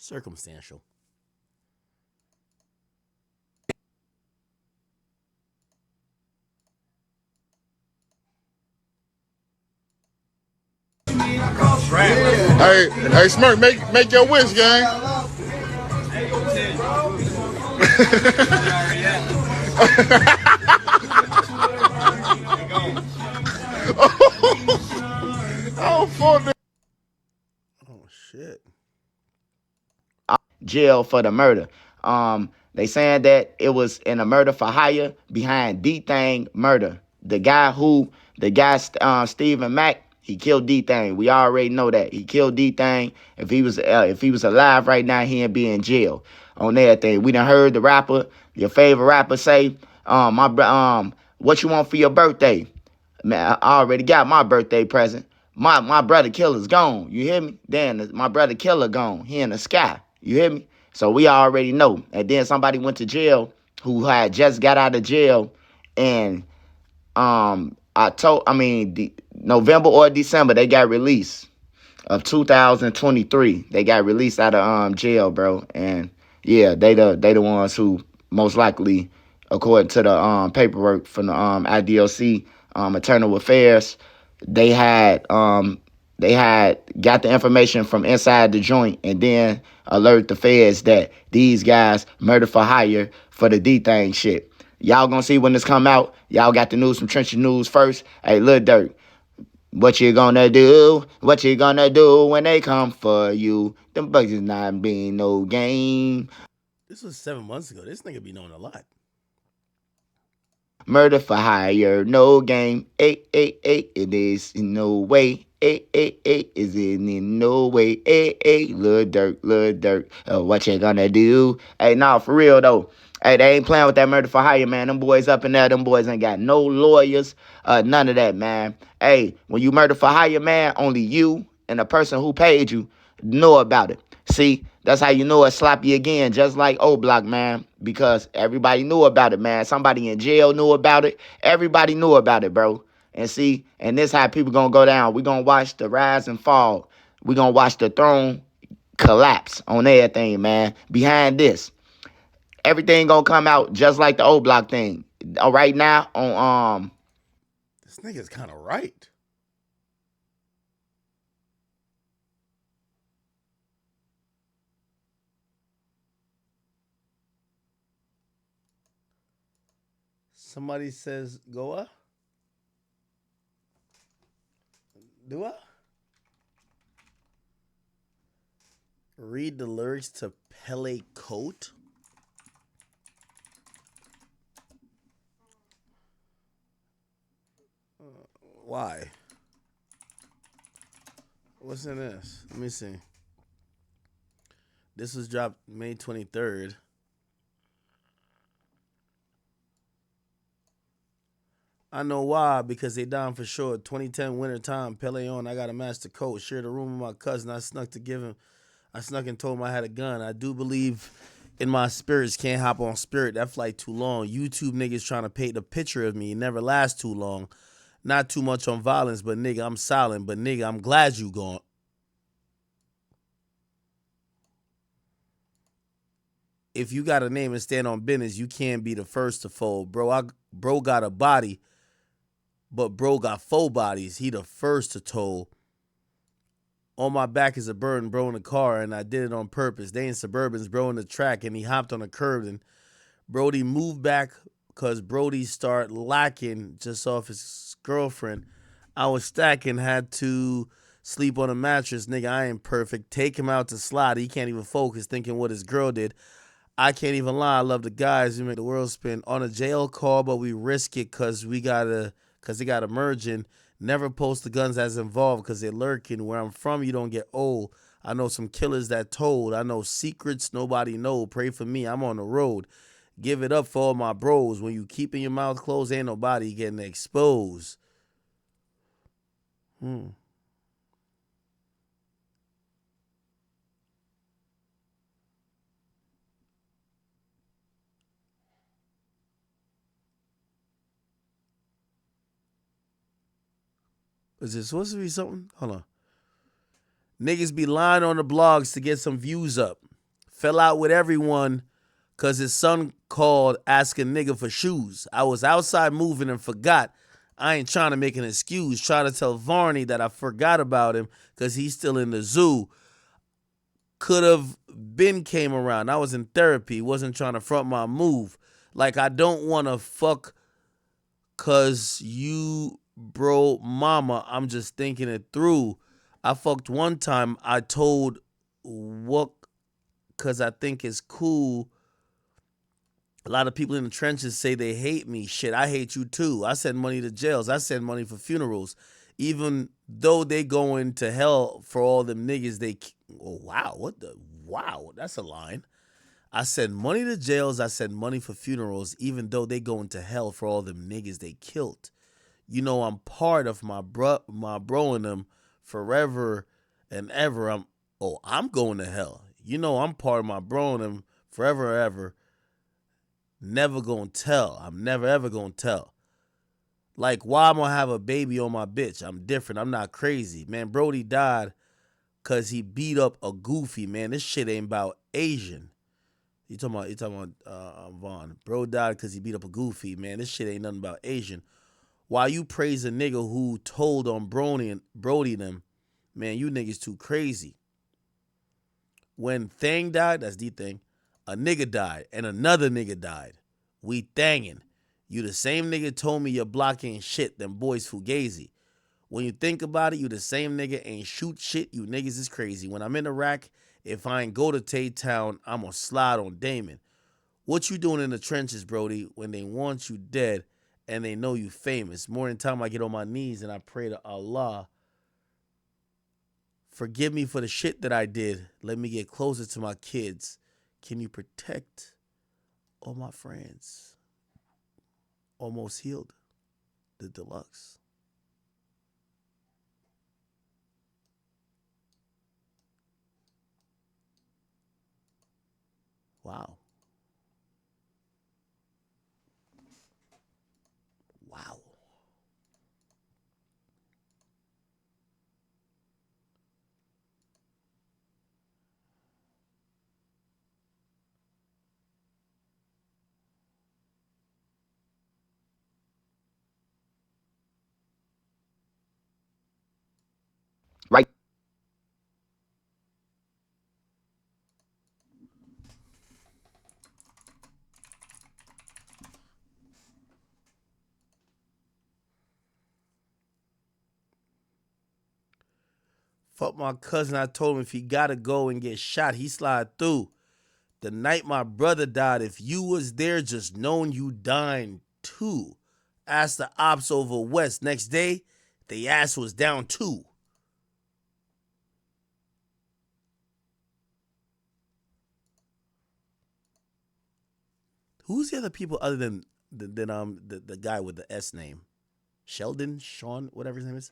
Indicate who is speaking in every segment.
Speaker 1: Circumstantial.
Speaker 2: Hey, Smirk, make your wish, gang. Oh, fuck.
Speaker 1: Oh shit.
Speaker 3: Jail for the murder. They saying that it was in a murder for hire behind D Thing murder. The guy Stephen Mack, he killed D Thing. We already know that he killed D Thing. If he was alive right now, he'd be in jail on everything. We done heard the rapper, your favorite rapper, say, what you want for your birthday? Man, I already got my birthday present. My brother killer's gone. You hear me? Then my brother killer gone. He in the sky. You hear me? So we already know. And then somebody went to jail who had just got out of jail, and November or December they got released of 2023. They got released out of jail, bro. And yeah, they the ones who most likely, according to the paperwork from the IDOC Internal Affairs, they had got the information from inside the joint and then alert the feds that these guys murder for hire for the D thing shit. Y'all gonna see when this come out. Y'all got the news from Trenchard News first. Hey, Lil Durk, what you gonna do? What you gonna do when they come for you? Them bugs is not being no game.
Speaker 1: This was 7 months ago. This nigga be knowing a lot.
Speaker 3: Murder for hire, no game. It is in no way. Is in no way. Lil Durk, Lil Durk. What you gonna do? Hey, nah, for real though. Hey, they ain't playing with that murder for hire, man. Them boys up in there, them boys ain't got no lawyers, none of that, man. Hey, when you murder for hire, man, only you and the person who paid you know about it. See, that's how you know it's sloppy again, just like O Block, man, because everybody knew about it, man. Somebody in jail knew about it. Everybody knew about it, bro. And see, and this how people gonna go down. We gonna watch the rise and fall. We gonna watch the throne collapse on everything, man. Behind this, everything gonna come out just like the O Block thing. Right now on
Speaker 1: This nigga's kind of right. Somebody says, Goa? Do I? Read the lyrics to Pele Coat? Why? What's in this? Let me see. This was dropped May 23rd. I know why, because they down for sure. 2010 winter time, Pele on. I got a master coat. Shared a room with my cousin. I snuck and told him I had a gun. I do believe in my spirits. Can't hop on Spirit. That flight too long. YouTube niggas trying to paint a picture of me. It never lasts too long. Not too much on violence, but nigga, I'm silent. But nigga, I'm glad you gone. If you got a name and stand on business, you can't be the first to fold. Bro got a body, but bro got four bodies. He the first to toll. On my back is a burden, bro, in the car, and I did it on purpose. They in Suburbans, bro, in the track, and he hopped on a curb, and Brody moved back because Brody start lacking just off his girlfriend. I was stacking, had to sleep on a mattress. Nigga, I ain't perfect. Take him out to slide. He can't even focus, thinking what his girl did. I can't even lie. I love the guys who make the world spin. On a jail call, but we risk it cause they gotta merge in. Never post the guns as involved cause they're lurking. Where I'm from, you don't get old. I know some killers that told. I know secrets nobody know. Pray for me. I'm on the road. Give it up for all my bros. When you keeping your mouth closed, ain't nobody getting exposed. Hmm. Is this supposed to be something? Hold on. Niggas be lying on the blogs to get some views up. Fell out with everyone because his son called asking nigga for shoes. I was outside moving and forgot. I ain't trying to make an excuse. Trying to tell Varney that I forgot about him because he's still in the zoo. Could have been came around. I was in therapy. Wasn't trying to front my move. Like I don't want to fuck cause you bro mama. I'm just thinking it through. I fucked one time. I told what cause I think it's cool. A lot of people in the trenches say they hate me. Shit, I hate you too. I send money to jails. I send money for funerals. Even though they going to hell for all them niggas they oh wow, what the wow, that's a line. I send money to jails, I send money for funerals, even though they going to hell for all them niggas they killed. You know I'm part of my bro and them forever and ever. I'm going to hell. You know I'm part of my bro and them forever and ever. Never gonna tell. I'm never ever gonna tell. Like, why am I gonna have a baby on my bitch? I'm different. I'm not crazy. Man, Brody died because he beat up a goofy, man. This shit ain't about Asian. You talking about Vaughn. Bro died because he beat up a goofy, man. This shit ain't nothing about Asian. While you praise a nigga who told on Brody them, man, you niggas too crazy. When Thang died, that's the thing, a nigga died and another nigga died. We thangin'. You the same nigga told me your block ain't shit, them boys fugazi. When you think about it, you the same nigga ain't shoot shit, you niggas is crazy. When I'm in Iraq, if I ain't go to Tay-Town, I'm gonna slide on Damon. What you doing in the trenches, Brody, when they want you dead and they know you famous? More than time I get on my knees and I pray to Allah, forgive me for the shit that I did. Let me get closer to my kids. Can you protect all my friends? Almost healed. The deluxe. Wow. Wow.
Speaker 3: Right.
Speaker 1: Fuck my cousin. I told him if he gotta go and get shot, he slide through. The night my brother died, if you was there, just knowing you dying too. Asked the ops over west. Next day, the ass was down too. Who's the other people other than the guy with the S name? Sheldon, Sean, whatever his name is.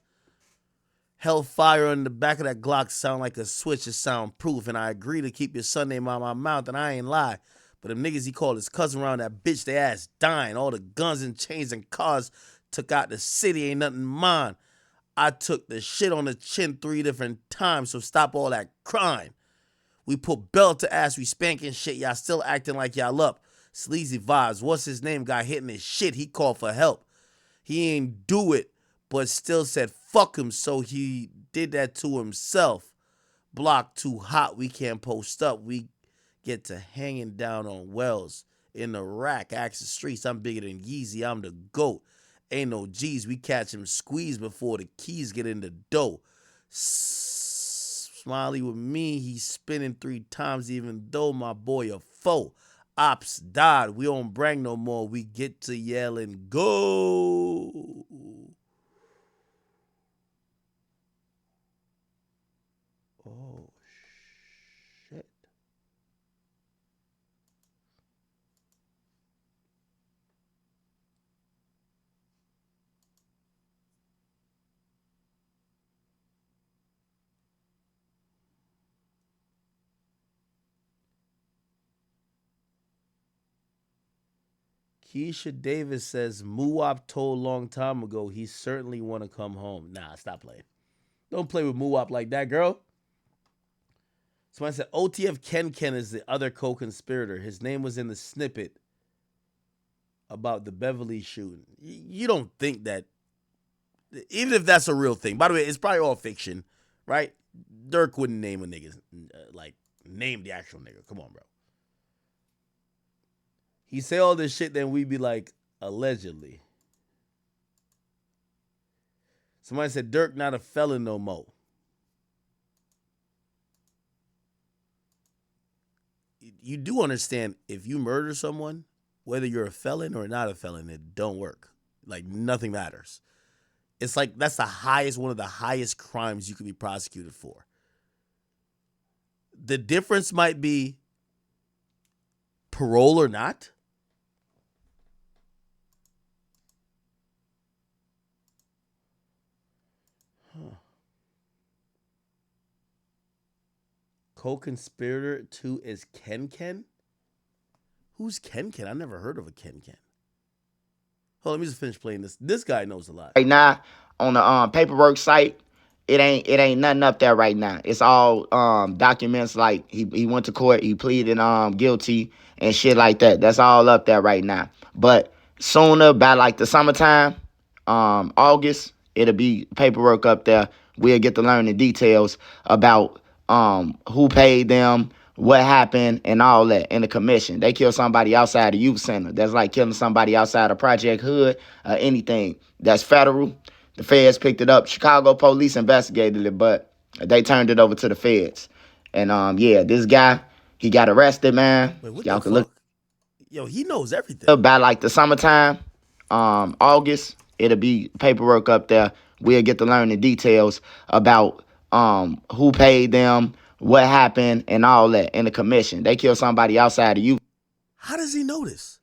Speaker 1: Hellfire on the back of that Glock sound like a switch is soundproof, and I agree to keep your son name out my mouth, and I ain't lie. But them niggas he called his cousin around that bitch, they ass dying. All the guns and chains and cars took out the city, ain't nothing mine. I took the shit on the chin 3 different times, so stop all that crime. We put belt to ass, we spanking shit, y'all still acting like y'all up. Sleazy vibes, what's his name? Got hitting his shit, he called for help. He ain't do it, but still said fuck him, so he did that to himself. Block too hot, we can't post up. We get to hanging down on wells in the rack, access streets. I'm bigger than Yeezy, I'm the GOAT. Ain't no G's, we catch him squeeze before the keys get in the dough. Smiley with me, he's spinning 3 times, even though my boy a foe. Ops died, we don't brag no more, we get to yell and go. Oh shit. Keisha Davis says Muwop told long time ago he certainly want to come home. Nah, stop playing. Don't play with Muwop like that, girl. Somebody said OTF Ken Ken is the other co-conspirator. His name was in the snippet about the Beverly shooting. You don't think that, even if that's a real thing. By the way, it's probably all fiction, right? Durk wouldn't name a nigga, like, name the actual nigga. Come on, bro. He say all this shit, then we be like, allegedly. Somebody said Durk not a felon no more. You do understand, if you murder someone, whether you're a felon or not a felon, it don't work. Like, nothing matters. It's like that's one of the highest crimes you could be prosecuted for. The difference might be parole or not. Huh. Co-conspirator 2 is Ken Ken? Who's Ken Ken? I never heard of a Ken Ken. Hold on, let me just finish playing this. This guy knows a lot.
Speaker 3: Right now on the paperwork site, it ain't nothing up there right now. It's all documents like he went to court, he pleaded guilty and shit like that. That's all up there right now. But sooner, by like the summertime, August, it'll be paperwork up there. We'll get to learn the details about who paid them, what happened, and all that in the commission. They killed somebody outside the youth center. That's like killing somebody outside of Project Hood, anything that's federal. The feds picked it up. Chicago police investigated it, but they turned it over to the feds. And yeah, this guy, he got arrested, man.
Speaker 1: Wait, what
Speaker 3: Y'all
Speaker 1: the
Speaker 3: can look
Speaker 1: fuck? Yo, he knows everything.
Speaker 3: by like the summertime, August, it'll be paperwork up there. We'll get to learn the details about who paid them, what happened, and all that in the commission. They killed somebody outside of you.
Speaker 1: How does he know this?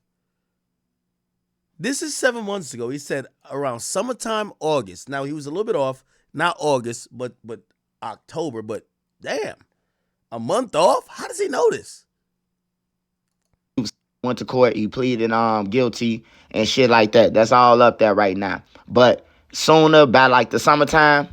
Speaker 1: This is 7 months ago. He said around summertime, August. Now he was a little bit off, not August, but October. But damn, a month off. How does he know this?
Speaker 3: Went to court, he pleaded guilty and shit like that. That's all up there right now. But sooner, by like the summertime,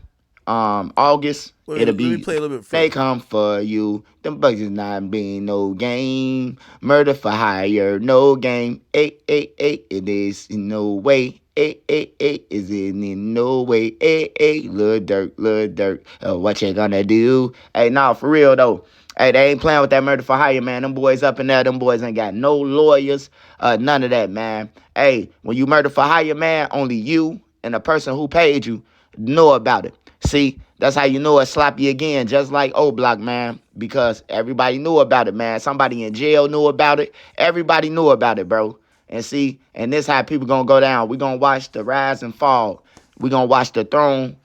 Speaker 3: August,
Speaker 1: Wait,
Speaker 3: it'll
Speaker 1: let me
Speaker 3: be
Speaker 1: play a little bit
Speaker 3: they
Speaker 1: further.
Speaker 3: come for you. Them bugs is not being no game. Murder for hire, no game. It is in no way. Is in no way. Lil Durk. What you gonna do? Hey, nah, for real though. Hey, they ain't playing with that murder for hire, man. Them boys up in there, them boys ain't got no lawyers, none of that, man. Hey, when you murder for hire, man, only you and the person who paid you know about it. See, that's how you know it's sloppy again, just like O Block, man, because everybody knew about it, man. Somebody in jail knew about it. Everybody knew about it, bro. And see, and this how people gonna go down. We gonna watch the rise and fall. We gonna watch the throne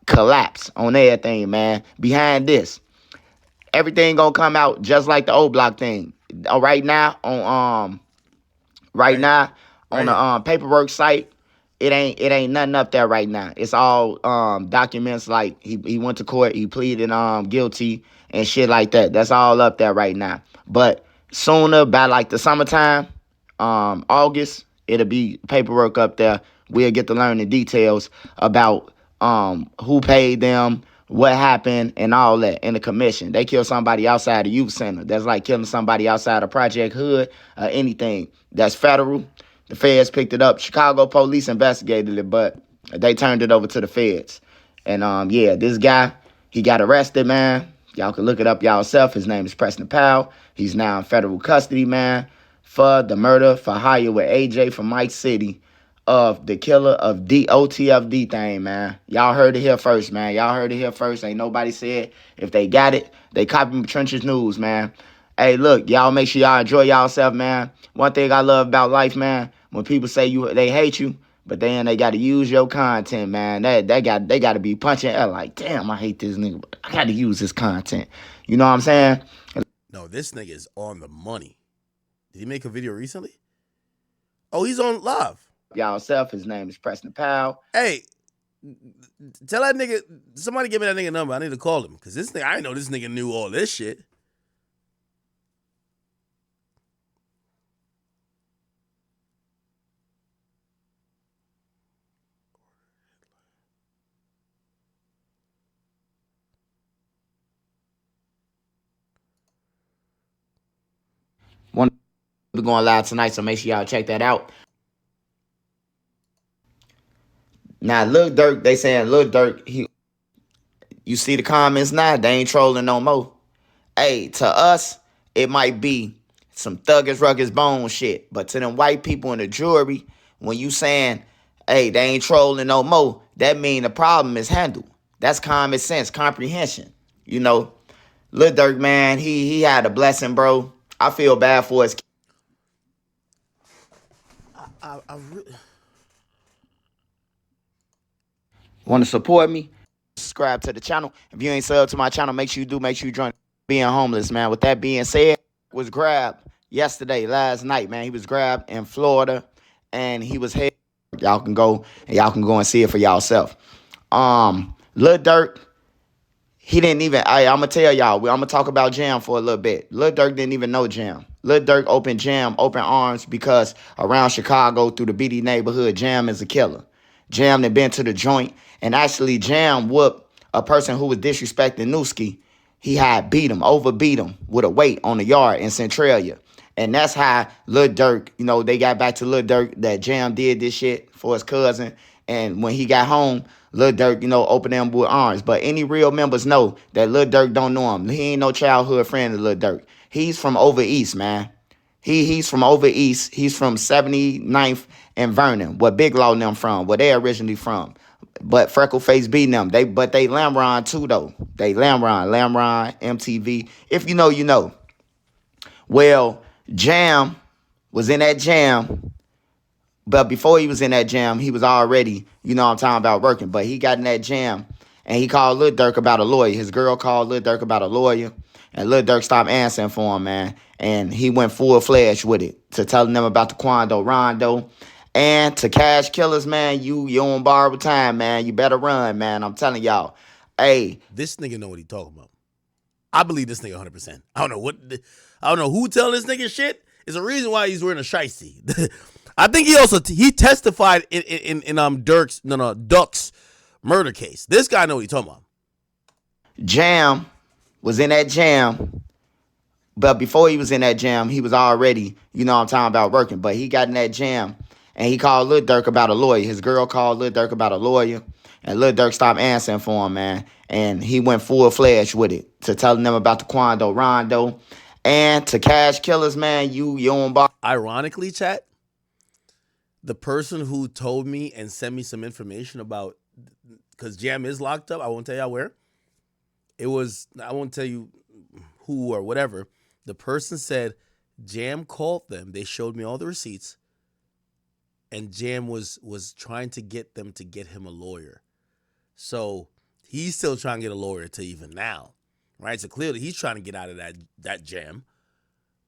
Speaker 3: collapse on everything, man. Behind this, everything gonna come out just like the O Block thing. Right now
Speaker 1: Right here.
Speaker 3: on
Speaker 1: Right
Speaker 3: the
Speaker 1: here.
Speaker 3: paperwork site, it ain't nothing up there right now. It's all documents like he went to court, he pleaded guilty and shit like that. That's all up there right now. But sooner, by like the summertime, August, it'll be paperwork up there. We'll get to learn the details about who paid them, what happened, and all that in the commission. They killed somebody outside the youth center. That's like killing somebody outside of Project Hood, anything that's federal. The feds picked it up. Chicago police investigated it, but they turned it over to the feds. And yeah, this guy, he got arrested, man. Y'all can look it up yourself. His name is Preston Powell. He's now in federal custody, man, for the murder for hire with AJ from Mike City of the killer of OTFD thing, man. Y'all heard it here first, man. Y'all heard it here first. Ain't nobody said. If they got it, they copy Trenches News, man. Hey, look, y'all make sure y'all enjoy yourself, man. One thing I love about life, man, when people say they hate you, but then they got to use your content, man. They got to be punching air like, damn, I hate this nigga, but I got to use his content. You know what I'm saying?
Speaker 1: No, this nigga is on the money. Did he make a video recently? Oh, he's on live.
Speaker 3: Yourself, his name is Preston Powell.
Speaker 1: Hey, tell that nigga, somebody give me that nigga number. I need to call him. Because this nigga, I know this nigga knew all this shit.
Speaker 3: We're going live tonight, so make sure y'all check that out. Now, Lil Durk, they saying Lil Durk, you see the comments now, they ain't trolling no more. Hey, to us, it might be some thuggish, rugged bone shit. But to them white people in the jury, when you saying, hey, they ain't trolling no more, that mean the problem is handled. That's common sense, comprehension. You know, Lil Durk, man, he had a blessing, bro. I feel bad for his kids.
Speaker 1: I really,
Speaker 3: Want to support me? Subscribe to the channel. If you ain't subbed to my channel, make sure you do. Make sure you join being homeless, man. With that being said, was grabbed last night, man. He was grabbed in Florida, and he was held. Y'all can go and see it for yourself. Lil Durk, he didn't even. I'm gonna tell y'all. I'm gonna talk about Jam for a little bit. Lil Durk didn't even know Jam. Lil Durk opened Jam open arms because around Chicago through the BD neighborhood, Jam is a killer. Jam had been to the joint, and actually Jam whooped a person who was disrespecting Newski. He had overbeat him with a weight on the yard in Centralia. And that's how Lil Durk, they got back to Lil Durk that Jam did this shit for his cousin. And when he got home, Lil Durk, opened them with arms. But any real members know that Lil Durk don't know him. He ain't no childhood friend of Lil Durk. He's from over east, man. He's from over east. He's from 79th and Vernon, where Big Law and them from, where they originally from. But Freckleface beating them. They Lamron too, though. They Lamron, MTV. If you know, you know. Well, Jam was in that jam. But before he was in that jam, he was already, I'm talking about working. But he got in that jam, and he called Lil Durk about a lawyer. His girl called Lil Durk about a lawyer, and Lil Durk stopped answering for him, man. And he went full-fledged with it to telling them about the Quando Rondo. And to cash killers, man, you on borrowed time, man. You better run, man. I'm telling y'all. Hey.
Speaker 1: This nigga know what he talking about. I believe this nigga 100%. I don't know who telling this nigga shit. It's a reason why he's wearing a shiesty. I think he testified in Duck's murder case. This guy know what he talking about.
Speaker 3: Jam was in that jam. But before he was in that jam, he was already, I'm talking about working. But he got in that jam, and he called Lil Durk about a lawyer. His girl called Lil Durk about a lawyer, and Lil Durk stopped answering for him, man. And he went full-fledged with it to telling them about the Quando Rondo. And to cash killers, man, you on bar.
Speaker 1: Ironically, chat, the person who told me and sent me some information about, because Jam is locked up, I won't tell y'all where. I won't tell you who or whatever. The person said Jam called them. They showed me all the receipts. And Jam was trying to get them to get him a lawyer. So he's still trying to get a lawyer to even now. Right? So clearly he's trying to get out of that jam.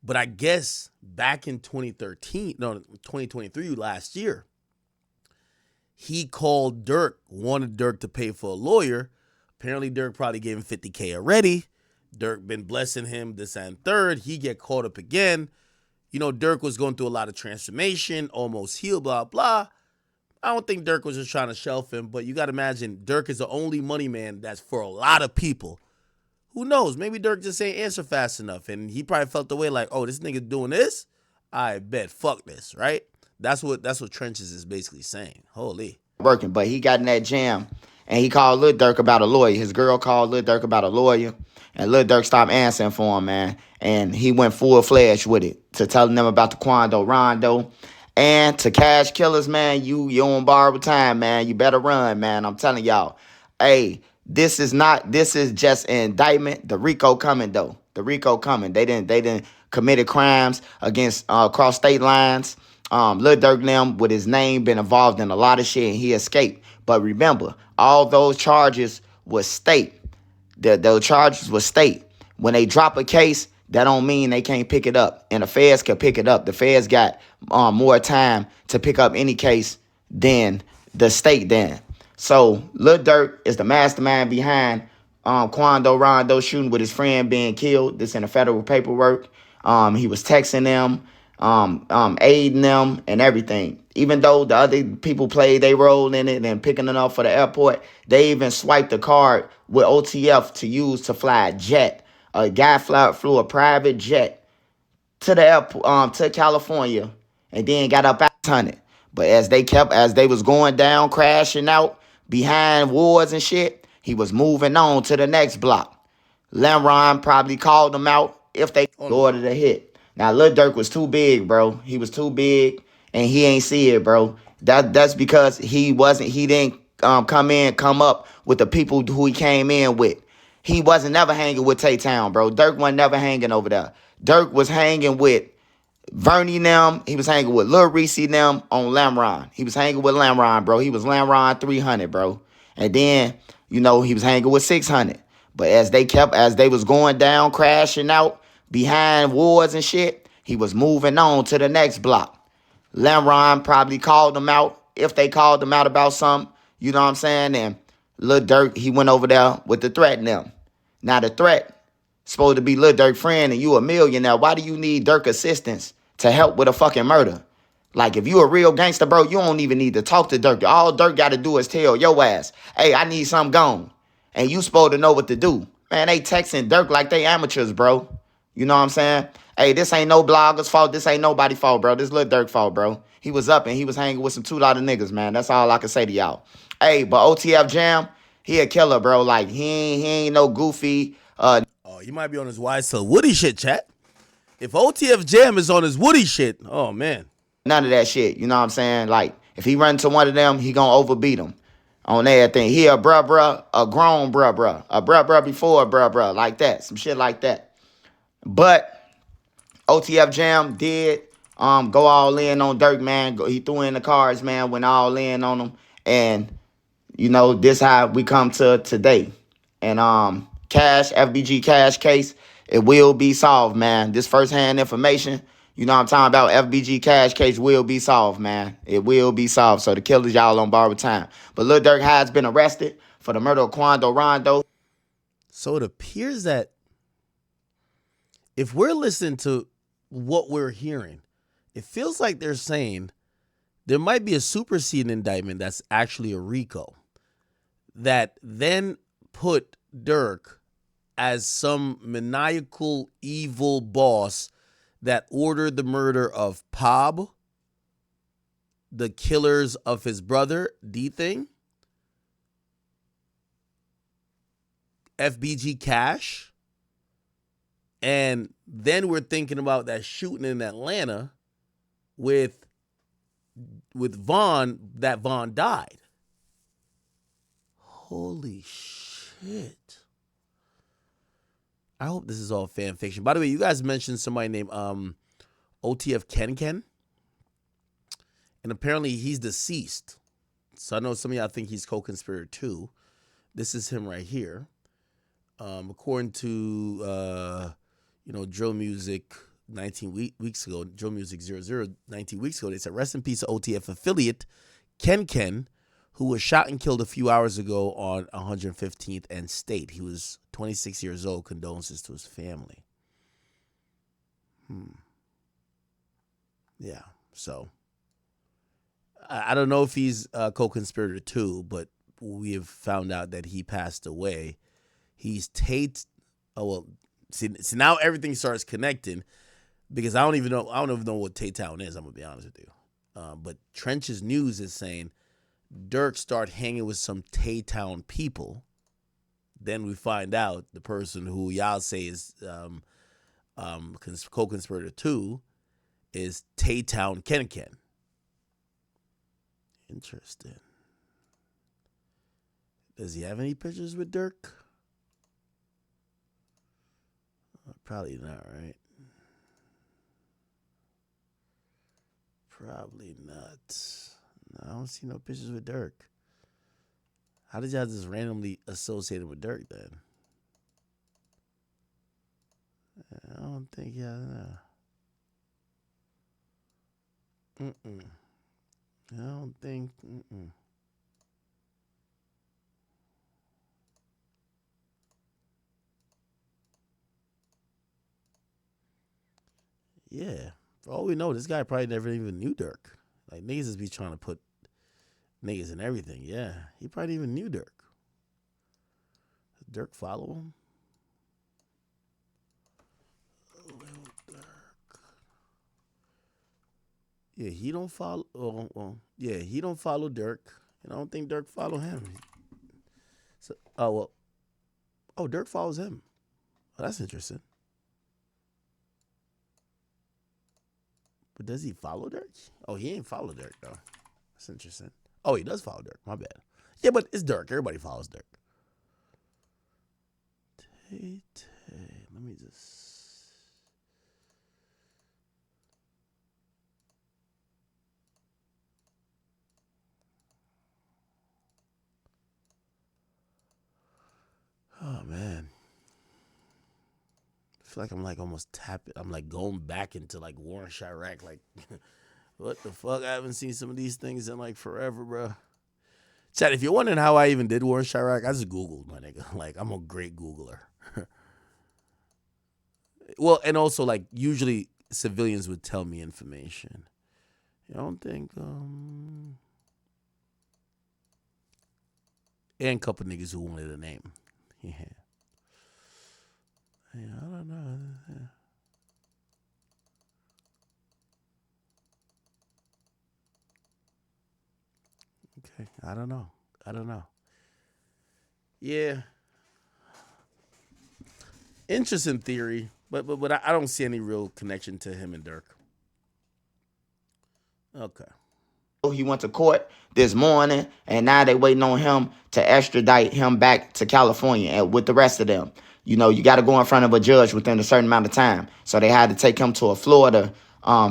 Speaker 1: But I guess back in 2023, last year, he called Durk, wanted Durk to pay for a lawyer. Apparently Durk probably gave him $50K already. Durk been blessing him this and third. He get caught up again. Durk was going through a lot of transformation, almost healed, blah, blah. I don't think Durk was just trying to shelf him, but you got to imagine Durk is the only money man that's for a lot of people. Who knows? Maybe Durk just ain't answer fast enough, and he probably felt the way like, oh, this nigga doing this? I bet. Fuck this, right? That's what Trenches is basically saying. Holy.
Speaker 3: Working, but he got in that jam, and he called Lil Durk about a lawyer. His girl called Lil Durk about a lawyer, and Lil Durk stopped answering for him, man. And he went full-fledged with it to telling them about the Quando Rondo. And to cash killers, man, you on borrowed time, man. You better run, man. I'm telling y'all. Hey, this is just an indictment. The RICO coming, though. The RICO coming. They didn't committed crimes against across state lines. Lil Durk them with his name been involved in a lot of shit, and he escaped. But remember, all those charges was state. Those charges was state. When they drop a case, that don't mean they can't pick it up. And the feds can pick it up. The feds got more time to pick up any case than the state then. So Lil Durk is the mastermind behind Quando Rondo shooting with his friend being killed. This in the federal paperwork. He was texting them, aiding them and everything. Even though the other people played their role in it and picking it up for the airport, they even swiped the card with OTF to use to fly a jet. A guy flew a private jet to the airport, to California, and then got up 600. But as they was going down, crashing out behind wars and shit, he was moving on to the next block. Lemron probably called him out if they
Speaker 1: Oh no.
Speaker 3: ordered a hit. Now Lil Durk was too big, bro. He was too big, and he ain't see it, bro. That's because he didn't come up with the people who he came in with. He wasn't never hanging with Tay Town, bro. Durk wasn't never hanging over there. Durk was hanging with Vernie them. He was hanging with Lil Reese them on Lamron. He was hanging with Lamron, bro. He was Lamron 300, bro. And then, he was hanging with 600. But as they was going down, crashing out behind wars and shit, he was moving on to the next block. Lamron probably called him out if they called him out about something. You know what I'm saying? And Lil Durk, he went over there with the threat and them. Now the threat supposed to be Lil Durk friend and you a millionaire. Why do you need Durk assistance to help with a fucking murder? Like, if you a real gangster, bro, you don't even need to talk to Durk. All Durk got to do is tell your ass, hey, I need something gone. And you supposed to know what to do. Man, they texting Durk like they amateurs, bro. You know what I'm saying? Hey, this ain't no blogger's fault. This ain't nobody's fault, bro. This Lil Durk fault, bro. He was up and he was hanging with some $2 niggas, man. That's all I can say to y'all. Hey, but OTF Jam, he a killer, bro. Like, he ain't no goofy.
Speaker 1: Oh, he might be on his Wise Till Woody shit, chat. If OTF Jam is on his Woody shit, oh man.
Speaker 3: None of that shit. You know what I'm saying? Like, if he run into one of them, he gonna overbeat him on everything. He a bruh, a grown bruh, a bruh before a bruh, like that. Some shit like that. But OTF Jam did go all in on Durk, man. He threw in the cards, man, went all in on him. And, this how we come to today. And FBG Cash case, it will be solved, man. This firsthand information, I'm talking about. FBG Cash case will be solved, man. It will be solved. So the killers, y'all on borrowed time. But Lil Durk has been arrested for the murder of Quando Rondo.
Speaker 1: So it appears that if we're listening to what we're hearing, it feels like they're saying there might be a superseding indictment that's actually a RICO that then put Durk as some maniacal evil boss that ordered the murder of Pob, the killers of his brother, D-Thing, FBG Cash, and then we're thinking about that shooting in Atlanta with Vaughn, that Vaughn died. Holy shit. I hope this is all fan fiction. By the way, you guys mentioned somebody named OTF Ken. And apparently he's deceased. So I know some of y'all think he's co-conspirator too. This is him right here. According to, Drill Music 19 weeks ago, Drill Music 00, 19 weeks ago, they said, rest in peace to OTF affiliate Ken, who was shot and killed a few hours ago on 115th and State. He was 26 years old. Condolences to his family. Yeah, so I don't know if he's a co-conspirator too, but we have found out that he passed away. He's Tate. Oh, well, see now everything starts connecting because I don't even know what Tate Town is. I'm going to be honest with you. But Trench's News is saying Durk started hanging with some Tay-Town people. Then we find out the person who y'all say is co-conspirator 2 is Tay-Town Ken. Interesting. Does he have any pictures with Durk? Probably not, right? Probably not. No, I don't see no pictures with Durk. How did y'all just randomly associate it with Durk then? I don't think y'all know. I don't think. Yeah. For all we know, this guy probably never even knew Durk. Like, niggas just be trying to put niggas in everything. Yeah. He probably even knew Durk. Does Durk follow him? Lil Durk. Yeah, he don't follow. Yeah, he don't follow Dirk, and I don't think Dirk follow him. So, oh well. Oh, Dirk follows him. Oh, that's interesting. But does he follow Dirk? Oh, he ain't follow Dirk though. That's interesting. Oh, he does follow Dirk. My bad. Yeah, but it's Dirk. Everybody follows Dirk. Tay Tay. Let me just. Oh man. I feel like I'm like almost tapping. I'm like going back into like War in Chirac. Like, what the fuck? I haven't seen some of these things in like forever, bro. Chad, if you're wondering how I even did War in Chirac, I just Googled, my nigga. Like, I'm a great Googler. Well, and also, like, usually civilians would tell me information. You don't think, and a couple niggas who wanted a name. Yeah. Yeah, I don't know. Yeah. Okay, I don't know. I don't know. Yeah, interesting theory, but I don't see any real connection to him and Dirk. Okay.
Speaker 3: He went to court this morning, and now they waiting on him to extradite him back to California and with the rest of them. You know, you got to go in front of a judge within a certain amount of time. So they had to take him to a Florida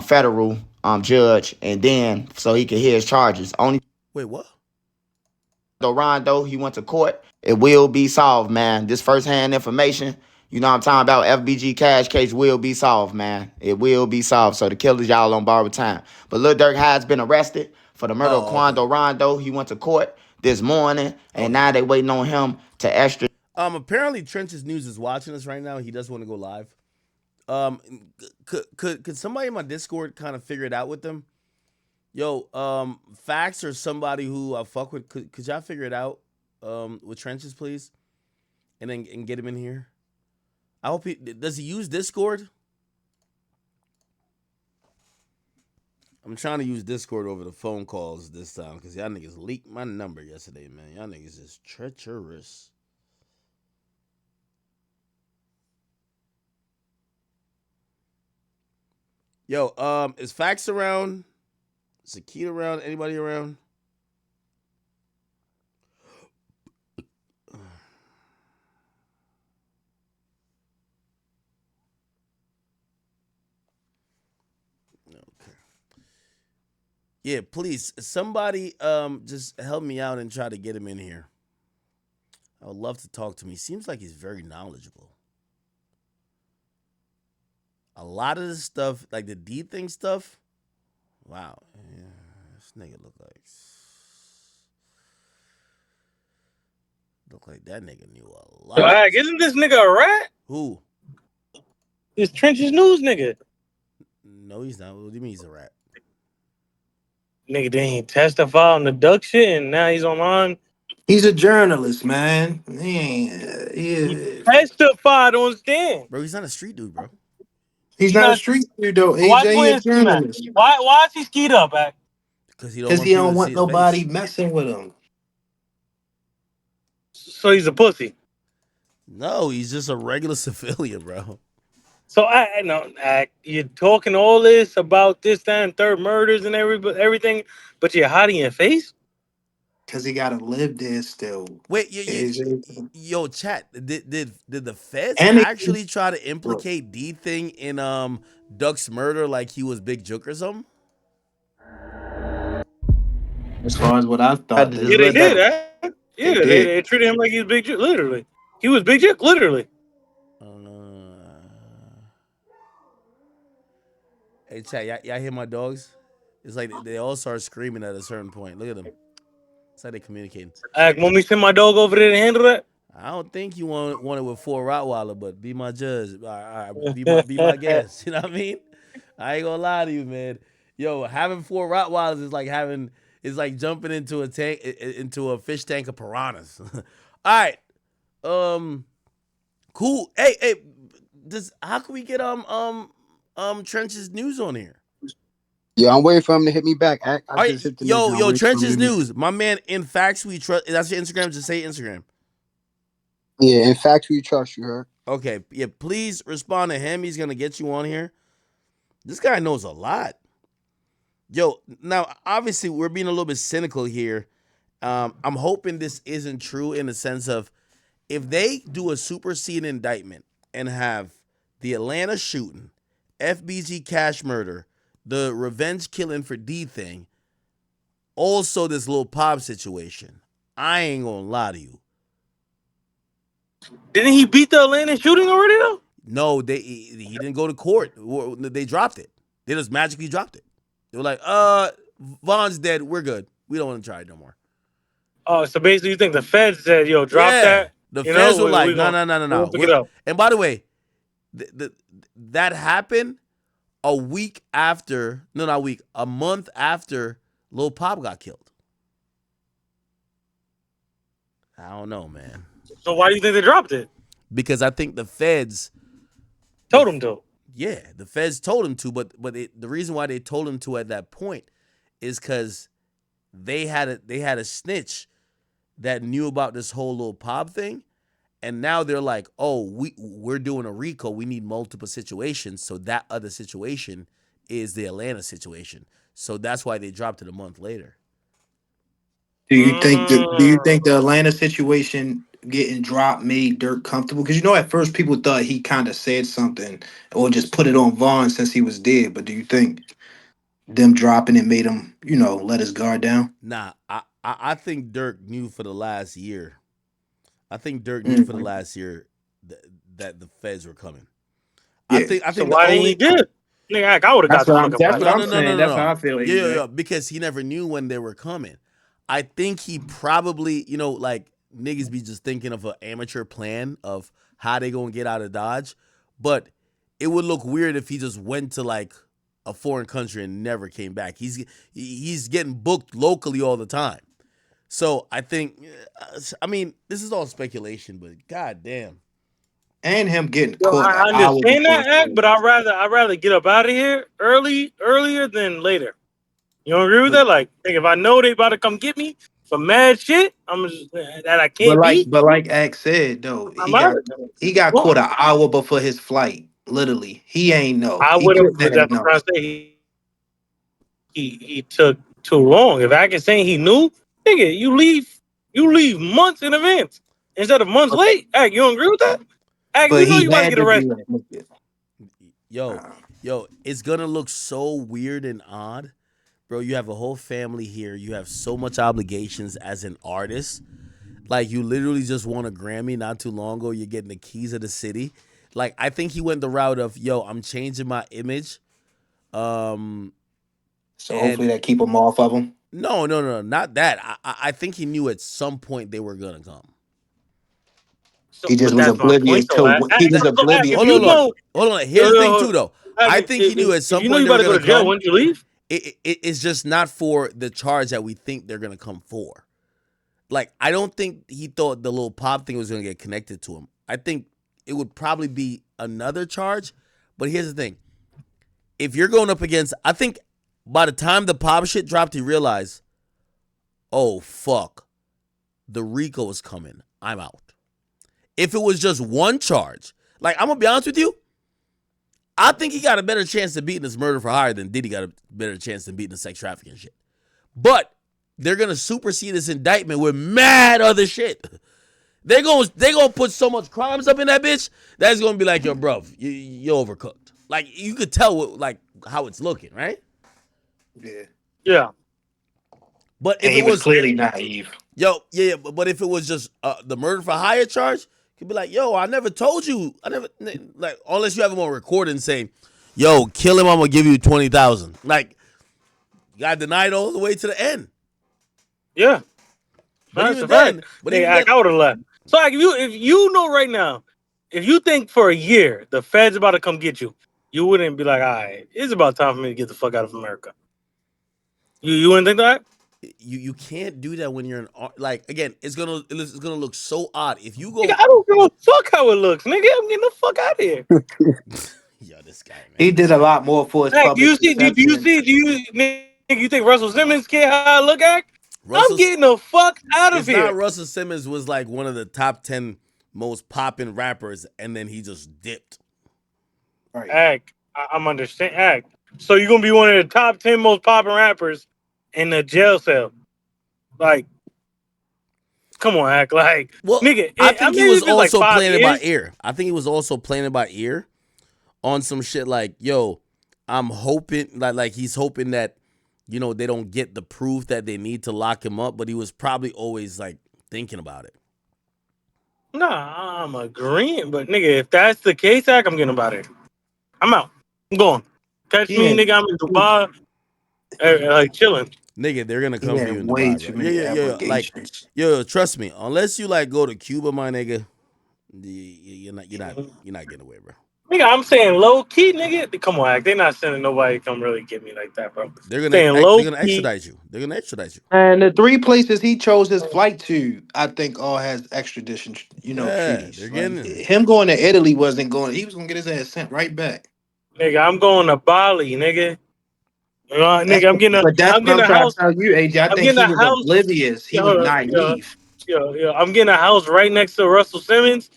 Speaker 3: federal judge, and then so he could hear his charges. Only
Speaker 1: Wait, what?
Speaker 3: Rondo, he went to court. It will be solved, man. This firsthand information, you know what I'm talking about? FBG Cash case will be solved, man. It will be solved. So the killers, y'all on borrowed time. But Lil Durk has been arrested for the murder of
Speaker 1: Oh, okay.
Speaker 3: Quando Rondo. He went to court this morning,
Speaker 1: Oh
Speaker 3: and
Speaker 1: yeah.
Speaker 3: now they waiting on him to extradite.
Speaker 1: Apparently Trench's News is watching us right now. He does want to go live. Um, could somebody in my Discord kind of figure it out with them? Yo, Fax or somebody who I fuck with, could y'all figure it out? With Trenches, please, and then and get him in here. I hope he does. He use Discord? I'm trying to use Discord over the phone calls this time because y'all niggas leaked my number yesterday, man. Y'all niggas is treacherous. Yo, is Fax around? Is Akita around? Anybody around? Okay. Yeah, please. Somebody just help me out and try to get him in here. I would love to talk to him. He seems like he's very knowledgeable. A lot of this stuff, like the D thing stuff, wow. Yeah, this nigga look like that nigga knew a lot.
Speaker 4: Like, isn't this nigga a rat?
Speaker 1: Who?
Speaker 4: This Trenches News nigga.
Speaker 1: No, he's not. What do you mean he's a rat?
Speaker 4: Nigga didn't testify on the duck shit, and now he's online.
Speaker 5: He's a journalist, man.
Speaker 4: He testified on stand.
Speaker 1: Bro, he's not a street dude, bro.
Speaker 5: He's
Speaker 4: He's
Speaker 5: not a
Speaker 4: not.
Speaker 5: street dude though.
Speaker 4: Why
Speaker 5: AJ, he a
Speaker 4: playing ski mask?
Speaker 5: journalist
Speaker 4: Why is he skied up, act?
Speaker 1: Because he don't
Speaker 5: because
Speaker 1: want
Speaker 5: he
Speaker 1: people
Speaker 5: don't
Speaker 1: to see
Speaker 5: want
Speaker 1: his face.
Speaker 5: nobody messing with him.
Speaker 4: So he's a pussy.
Speaker 1: No, he's just a regular civilian, bro.
Speaker 4: So I know act. You're talking all this about this, that, and third murders and everything, but you're hiding your face.
Speaker 5: Because he gotta live there still.
Speaker 1: Wait,
Speaker 5: AJ.
Speaker 1: yo, chat. Did the feds
Speaker 5: And they,
Speaker 1: actually try to implicate D thing in Duck's murder like he was Big Jook or something?
Speaker 5: as far as what I thought,
Speaker 3: This
Speaker 5: they
Speaker 4: Yeah, they
Speaker 3: Lil
Speaker 5: did.
Speaker 4: did.
Speaker 3: Durk,
Speaker 4: Yeah,
Speaker 5: They
Speaker 4: they,
Speaker 5: did.
Speaker 4: they treated him like he's Big Jick. Literally, he was Big Jick. Literally.
Speaker 1: Uh, hey, chat. Y'all hear my dogs? It's like they all start screaming at a certain point. Look at them. It's like they communicating.
Speaker 4: Act. Want me to send my dog over there to handle that?
Speaker 1: I don't think you want it with 4 Rottweiler, but be my judge. All right, be my guest. You know what I mean? I ain't gonna lie to you, man. Yo, having 4 Rottweilers is like jumping into a tank into a fish tank of piranhas. All right, cool. Hey, how can we get Trench's News on here?
Speaker 6: Yeah, I'm waiting for him to hit me back. I
Speaker 1: All
Speaker 6: just
Speaker 1: right,
Speaker 6: hit the nigga. I'm
Speaker 1: yo,
Speaker 6: waiting for him to
Speaker 1: Trenches
Speaker 6: hit me back.
Speaker 1: News. My man, in facts we trust. That's your Instagram. Just say Instagram.
Speaker 6: Yeah, in fact, we trust you, her.
Speaker 1: Okay, yeah. Please respond to him. He's gonna get you on here. This guy knows a lot. Yo, now obviously we're being a little bit cynical here. I'm hoping this isn't true in the sense of if they do a superseding indictment and have the Atlanta shooting, FBG cash murder, the revenge killing for D thing, also this little pop situation, I ain't gonna lie to you.
Speaker 4: Didn't he beat the Atlanta shooting already though?
Speaker 1: No, he didn't go to court. They dropped it. They just magically dropped it. They were like, Vaughn's dead. We're good. We don't want to try it no more.
Speaker 4: Oh, so basically you think the feds said, "Yo, drop
Speaker 1: Yeah.
Speaker 4: that."
Speaker 1: The
Speaker 4: You know,
Speaker 1: feds were like,
Speaker 4: we
Speaker 1: no,
Speaker 4: gonna
Speaker 1: no, no, no,
Speaker 4: we
Speaker 1: no.
Speaker 4: gonna pick it up.
Speaker 1: And by the way, the, that happened a week after, no, not a week, a month after Lil Pop got killed. I don't know, man.
Speaker 4: So why do you think they dropped it?
Speaker 1: Because I think the feds, the
Speaker 4: Told him to.
Speaker 1: yeah, the feds told him to, but the reason why they told him to at that point is because they had a snitch that knew about this whole Lil Pop thing, and now they're like, oh, we're doing a RICO. We need multiple situations, so that other situation is the Atlanta situation. So that's why they dropped it a month later.
Speaker 5: Do you
Speaker 4: Mm.
Speaker 5: think the Atlanta situation getting dropped made Dirk comfortable? Because you know at first people thought he kind of said something or just put it on Vaughn since he was dead. But do you think them dropping it made him, let his guard down?
Speaker 1: Nah, I think Dirk knew for the last year. I think Dirk knew for the
Speaker 5: Mhm.
Speaker 1: last year that the feds were coming. I
Speaker 5: Yeah,
Speaker 1: think I
Speaker 4: So
Speaker 1: think the
Speaker 4: why didn't he
Speaker 1: only
Speaker 4: do it? Nigga, heck, I would have got the fucking
Speaker 5: that's what
Speaker 1: no
Speaker 4: money.
Speaker 5: I'm
Speaker 1: no no no
Speaker 5: saying. That's
Speaker 1: no
Speaker 5: how
Speaker 1: no
Speaker 5: I feel like
Speaker 1: yeah
Speaker 5: he's
Speaker 1: yeah
Speaker 5: at.
Speaker 1: yeah because he never knew when they were coming. I think he probably like niggas be just thinking of an amateur plan of how they gonna get out of Dodge, but it would look weird if he just went to like a foreign country and never came back. He's getting booked locally all the time. So I think, I mean, this is all speculation, but goddamn,
Speaker 5: And him getting
Speaker 4: Yo,
Speaker 5: caught an
Speaker 4: I
Speaker 5: hour
Speaker 4: understand
Speaker 5: before
Speaker 4: that
Speaker 5: his
Speaker 4: act, but I'd rather get up out of here earlier than later. You don't agree with
Speaker 5: but
Speaker 4: that? Like, nigga, if I know they about to come get me for mad shit, I'm just that I
Speaker 5: but
Speaker 4: can't
Speaker 5: like
Speaker 4: be.
Speaker 5: but like Ax said though,
Speaker 4: I'm out.
Speaker 5: he got caught an hour before his flight. Literally, he ain't know.
Speaker 4: I
Speaker 5: He
Speaker 4: would have,
Speaker 5: couldn't
Speaker 4: but
Speaker 5: have
Speaker 4: that's what
Speaker 5: known.
Speaker 4: I'm trying to say. He took too long. If I can say he knew, nigga, you leave months in advance instead of months late. Hey, you don't agree with that? Hey, if
Speaker 5: But
Speaker 4: you know
Speaker 5: he
Speaker 4: you about to
Speaker 5: had
Speaker 4: get
Speaker 5: to be
Speaker 4: arrested,
Speaker 5: like, look at-
Speaker 1: yo,
Speaker 5: uh,
Speaker 1: it's gonna look so weird and odd, bro. You have a whole family here. You have so much obligations as an artist. Like you literally just won a Grammy not too long ago. You're getting the keys of the city. Like I think he went the route of, yo, I'm changing my image. Um,
Speaker 5: so
Speaker 1: and
Speaker 5: hopefully that keep him off of him.
Speaker 1: no, no, no, not that. I think he knew at some point they were gonna come.
Speaker 4: so
Speaker 5: He just
Speaker 4: but
Speaker 5: was
Speaker 4: that's my point.
Speaker 5: oblivious
Speaker 4: So,
Speaker 5: to. He was
Speaker 1: That
Speaker 4: so if
Speaker 5: oblivious
Speaker 1: hold
Speaker 5: to
Speaker 1: on,
Speaker 4: you
Speaker 1: hold on,
Speaker 5: what.
Speaker 4: know,
Speaker 1: hold on. Here's the thing
Speaker 4: uh,
Speaker 1: too, though. I think he knew at
Speaker 4: if
Speaker 1: some
Speaker 4: you know
Speaker 1: point
Speaker 4: you
Speaker 1: they
Speaker 4: about
Speaker 1: were
Speaker 4: to go
Speaker 1: gonna
Speaker 4: to jail,
Speaker 1: come.
Speaker 4: wouldn't you leave?
Speaker 1: It's just not for the charge that we think they're gonna come for. Like I don't think he thought the little pop thing was gonna get connected to him. I think it would probably be another charge. But here's the thing: if you're going up against, I think by the time the pop shit dropped, he realized, oh fuck, the Rico is coming. I'm out. If it was just one charge, like I'm gonna be honest with you, I think he got a better chance of beating this murder for hire than Diddy got a better chance than beating the sex trafficking shit. But they're gonna supersede this indictment with mad other shit. They gonna put so much crimes up in that bitch that's gonna be like, yo, bro, you overcooked. Like you could tell like how it's looking, right?
Speaker 5: Yeah,
Speaker 4: Yeah.
Speaker 1: But
Speaker 5: and
Speaker 1: if it
Speaker 5: he was
Speaker 1: was,
Speaker 5: clearly naive.
Speaker 1: yo, yeah, but if it was just the murder for hire charge, could be like, yo, I never told you, I never like unless you have him on recording saying, yo, kill him, I'm gonna give you 20,000. Like, got denied all the way to the end.
Speaker 4: Yeah.
Speaker 1: But
Speaker 4: That's
Speaker 1: even
Speaker 4: a fact.
Speaker 1: then, but
Speaker 4: Nigga,
Speaker 1: even then,
Speaker 4: I would have left. So like, if you know right now, if you think for a year the Fed's about to come get you, you wouldn't be like, all right, it's about time for me to get the fuck out of America. You wouldn't think that?
Speaker 1: you can't do that when you're an like again. It's gonna look so odd if you
Speaker 4: Nigga,
Speaker 1: go.
Speaker 4: I don't give a fuck how it looks, nigga. I'm getting the fuck out of here.
Speaker 1: Yo, this guy,
Speaker 5: He
Speaker 1: man.
Speaker 5: did a lot more for his
Speaker 4: Act, do
Speaker 5: public
Speaker 4: you see? Do you
Speaker 5: perception.
Speaker 4: see? Do you nigga? You think Russell Simmons care how I look? Act? I'm
Speaker 1: Russell,
Speaker 4: getting the fuck out of
Speaker 1: it's not
Speaker 4: here.
Speaker 1: Russell Simmons was like one of the top 10 most popping rappers, and then he just dipped.
Speaker 5: Right.
Speaker 4: Act. I'm understand. Act. So you're gonna be one of the top 10 most popular rappers in the jail cell? Like, come on, Act. Like,
Speaker 1: Well,
Speaker 4: nigga.
Speaker 1: I
Speaker 4: I
Speaker 1: think he
Speaker 4: maybe
Speaker 1: was
Speaker 4: if it's like
Speaker 1: also
Speaker 4: 5
Speaker 1: playing it by
Speaker 4: years.
Speaker 1: ear. I think he was also playing it by ear on some shit like, yo, I'm hoping like he's hoping that, you know, they don't get the proof that they need to lock him up, but he was probably always like thinking about it.
Speaker 4: Nah, I'm agreeing, but nigga, if that's the case, Act, I'm getting about it. I'm out. I'm going. Catch
Speaker 5: He
Speaker 4: me,
Speaker 5: had
Speaker 4: nigga. I'm in Dubai, like chilling.
Speaker 1: Nigga, they're gonna
Speaker 5: he
Speaker 1: come for
Speaker 5: had
Speaker 1: you in
Speaker 5: way
Speaker 1: Dubai,
Speaker 5: too
Speaker 1: bro. Yeah,
Speaker 5: many
Speaker 1: yeah, yeah. Like,
Speaker 5: allegations.
Speaker 1: yo, trust me. Unless you like go to Cuba, my nigga, you're not getting away, bro.
Speaker 4: Nigga, I'm saying low key, nigga. Come on, Act. They not sending nobody to come really get me like that, bro. Saying
Speaker 1: They're
Speaker 4: low
Speaker 1: gonna
Speaker 4: key.
Speaker 1: extradite you. They're gonna extradite you.
Speaker 5: And the three places he chose his flight to, I think, all has extradition,
Speaker 1: Yeah, they're
Speaker 5: treaties. Like
Speaker 1: getting him.
Speaker 5: him going to Italy wasn't going. He was gonna get his ass sent right back.
Speaker 4: Nigga, I'm going to Bali, nigga.
Speaker 5: That-
Speaker 4: Nigga,
Speaker 5: but that's
Speaker 4: I'm
Speaker 5: what
Speaker 4: getting
Speaker 5: I'm
Speaker 4: a
Speaker 5: trying to
Speaker 4: house.
Speaker 5: tell you, AJ. I
Speaker 4: I'm
Speaker 5: think
Speaker 4: getting
Speaker 5: he
Speaker 4: a
Speaker 5: was
Speaker 4: house.
Speaker 5: oblivious. He was
Speaker 4: Yo, yo,
Speaker 5: naive.
Speaker 4: I'm getting a house right next to Russell Simmons,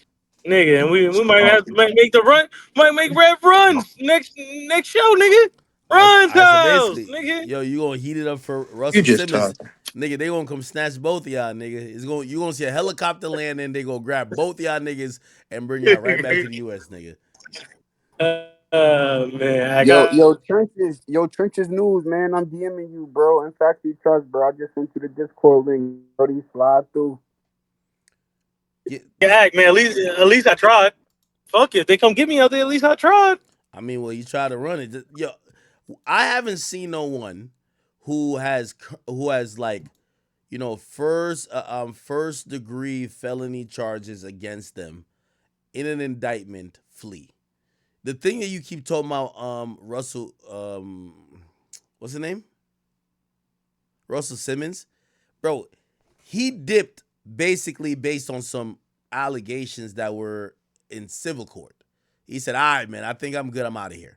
Speaker 4: nigga, and we might
Speaker 5: Oh,
Speaker 4: have to make the run. Might make Rev runs next show, nigga. Runs
Speaker 1: All right, so
Speaker 4: house,
Speaker 1: basically,
Speaker 4: nigga.
Speaker 1: yo, you gonna heat it up for
Speaker 5: you
Speaker 1: Russell
Speaker 5: just
Speaker 1: Simmons,
Speaker 5: talking.
Speaker 1: nigga? They gonna come snatch both of y'all, nigga. You gonna see a helicopter land, and they gonna grab both of y'all niggas and bring y'all right back to the U.S., nigga.
Speaker 4: Man, I
Speaker 6: Yo,
Speaker 4: got.
Speaker 6: yo, Trenches news, man. I'm DMing you, bro. In fact, you trust, bro. I just sent you the Discord link. Bro, these slide through.
Speaker 1: Yeah,
Speaker 4: Yeah, man. At least I tried. Fuck it. If they come get me out there, at least I tried.
Speaker 1: I mean, well, you try to run it. Yo, I haven't seen no one who has like, you know, first degree felony charges against them in an indictment flee. The thing that you keep talking about, Russell, what's his name? Russell Simmons, bro. He dipped basically based on some allegations that were in civil court. He said, "All right, man, I think I'm good. I'm out of here."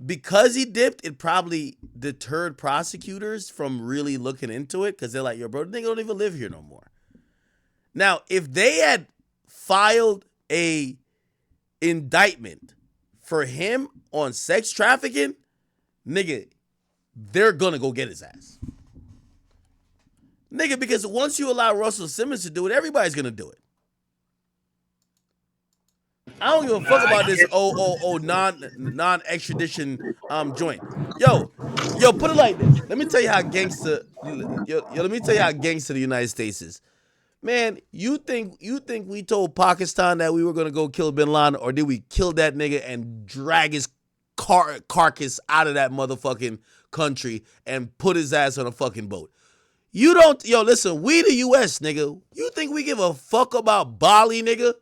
Speaker 1: Because he dipped, it probably deterred prosecutors from really looking into it because they're like, "Yo, bro, the nigga don't even live here no more." Now, if they had filed a indictment for him on sex trafficking, nigga, they're gonna go get his ass. Nigga, because once you allow Russell Simmons to do it, everybody's gonna do it. I don't give a fuck
Speaker 4: I
Speaker 1: about this
Speaker 4: get.
Speaker 1: non extradition joint. Yo, put it like this. Let me tell you how gangster let me tell you how gangster the United States is. Man, you think we told Pakistan that we were gonna go kill Bin Laden, or did we kill that nigga and drag his carcass out of that motherfucking country and put his ass on a fucking boat? You don't, yo, listen, we the US, nigga. You think we give a fuck about Bali, nigga?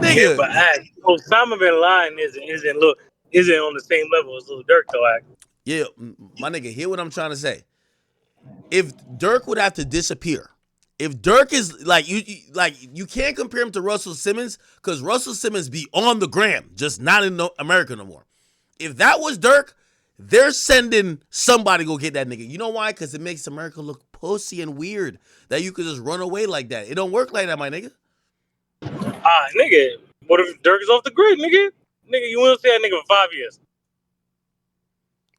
Speaker 4: Yeah, but
Speaker 1: Nigga,
Speaker 4: Osama bin Laden isn't on the same level as Lil Durk though. Act.
Speaker 1: yeah, my nigga, hear what I'm trying to say. If Dirk would have to disappear, if Dirk is like you can't compare him to Russell Simmons because Russell Simmons be on the gram, just not in America no more. If that was Dirk, they're sending somebody to go get that nigga. You know why? Because it makes America look pussy and weird that you could just run away like that. It don't work like that, my nigga.
Speaker 4: Nigga, what if Dirk is off the grid, nigga? Nigga, you want to say that nigga for 5 years?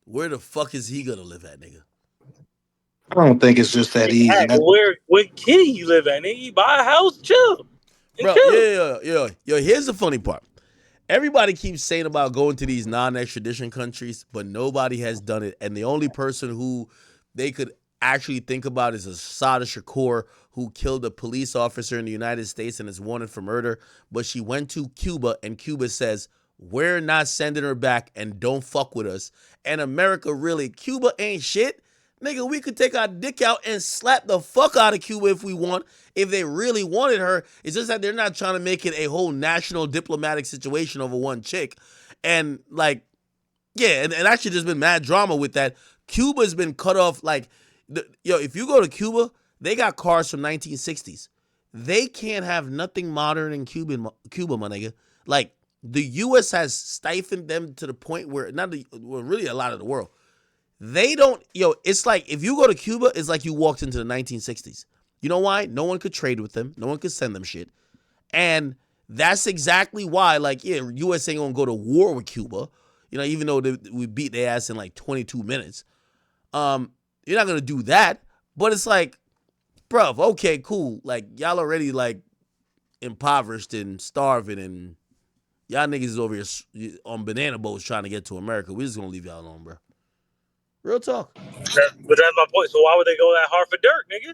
Speaker 1: Where the fuck is he gonna live at, nigga?
Speaker 5: I don't think it's just that easy.
Speaker 4: Act, where can he live at? Nigga, he buy a house, chill, and
Speaker 1: Bro,
Speaker 4: chill.
Speaker 1: yo. Here's the funny part. Everybody keeps saying about going to these non-extradition countries, but nobody has done it. And the only person who they could actually think about is Asada Shakur, who killed a police officer in the United States and is wanted for murder. But she went to Cuba, and Cuba says, we're not sending her back and don't fuck with us. And America, really, Cuba ain't shit. Nigga, we could take our dick out and slap the fuck out of Cuba if we want, if they really wanted her. It's just that they're not trying to make it a whole national diplomatic situation over one chick. And like, yeah, and actually there's been mad drama with that. Cuba's been cut off. Like, if you go to Cuba, they got cars from 1960s. They can't have nothing modern in Cuba, my nigga. Like the U.S. has stifled them to the point where really a lot of the world. They don't, it's like if you go to Cuba, it's like you walked into the 1960s. You know why? No one could trade with them. No one could send them shit. And that's exactly why, like, yeah, U.S. ain't gonna go to war with Cuba. Even though we beat their ass in like 22 minutes. You're not gonna do that. But it's like, bruv, okay, cool. Like, y'all already like impoverished and starving, and y'all niggas is over here on banana boats trying to get to America. We just gonna leave y'all alone, bro. Real talk.
Speaker 4: But that's my point. So why would they go that hard for Dirk, nigga?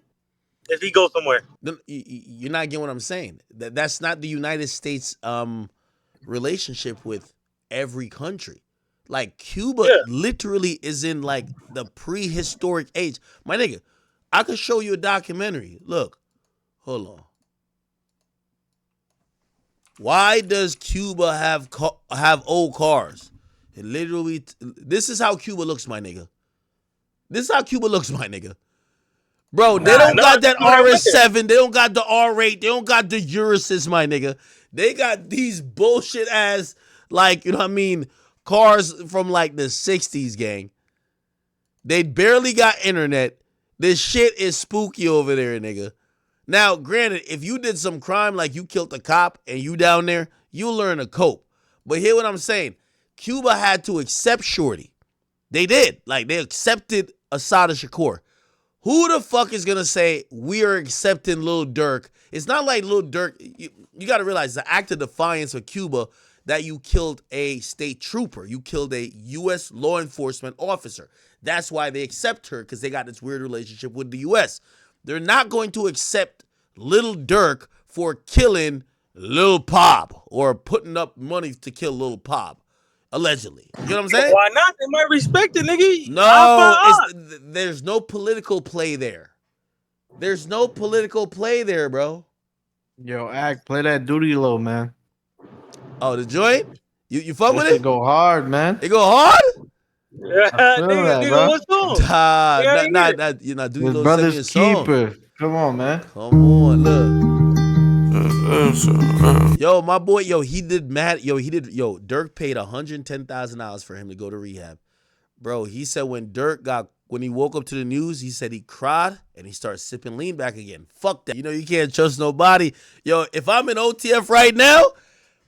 Speaker 4: If he goes somewhere.
Speaker 1: You're not getting what I'm saying. That's not the United States relationship with every country. Like Cuba literally is in like the prehistoric age. My nigga, I could show you a documentary. Look, hold on. Why does Cuba have old cars? It literally, this is how Cuba looks, my nigga. This is how Cuba looks, my nigga. Bro, they don't got that RS7. They don't got the R8. They don't got the Urusys, my nigga. They got these bullshit ass, like, you know what I mean, cars from like the 60s, gang. They barely got internet. This shit is spooky over there, nigga. Now, granted, if you did some crime, like you killed a cop and you down there, you'll learn to cope. But hear what I'm saying. Cuba had to accept Shorty. They did. Like, they accepted Assata Shakur. Who the fuck is going to say we are accepting Lil Durk? It's not like Lil Durk. You got to realize the act of defiance of Cuba that you killed a state trooper. You killed a U.S. law enforcement officer. That's why they accept her, because they got this weird relationship with the U.S. They're not going to accept Lil Durk for killing Lil Pop or putting up money to kill Lil Pop. Allegedly. You know what I'm saying?
Speaker 4: Why not? They might respect it, nigga.
Speaker 1: No, there's no political play there. There's no political play there, bro.
Speaker 7: Yo, Act, play that Duty Low, man.
Speaker 1: Oh, the joint? You fuck with
Speaker 7: That
Speaker 1: it?
Speaker 7: shit go hard, man.
Speaker 1: It go hard?
Speaker 4: Yeah, nigga, what song?
Speaker 1: You're not doing
Speaker 7: His
Speaker 1: little send me a
Speaker 7: brother's
Speaker 1: song.
Speaker 7: keeper. Come on, man.
Speaker 1: Come on, look. Yo, my boy, Dirk paid $110,000 for him to go to rehab. Bro, he said when he woke up to the news, he said he cried and he started sipping lean back again. Fuck that. You can't trust nobody. Yo, if I'm in OTF right now,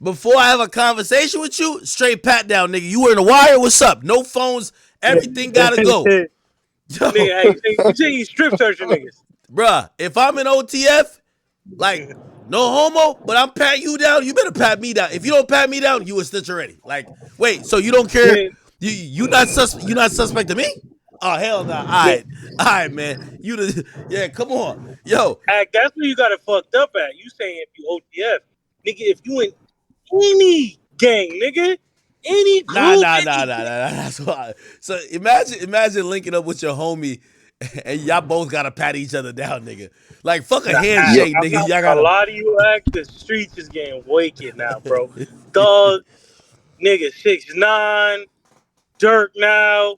Speaker 1: before I have a conversation with you, straight pat down, nigga. You were in the wire? What's up? No phones. Everything gotta go. Yo,
Speaker 4: nigga, you say you strip searching niggas.
Speaker 1: Bruh, if I'm in OTF, like, no homo, but I'm patting you down, you better pat me down. If you don't pat me down, you a snitch already. Like, wait, so you don't care? You not suspect of me? Oh, hell no. All right, man. Come on. Yo.
Speaker 4: That's where you got it fucked up at. You saying if you OTF. Nigga, if you in any gang, nigga, any group.
Speaker 1: Nah. That's why. So imagine linking up with your homie and y'all both gotta pat each other down, nigga. Like, fuck a handshake, nigga. Y'all gotta.
Speaker 4: A lot of you the streets is getting wicked now, bro. Thug, nigga, 6ix9ine, Durk now.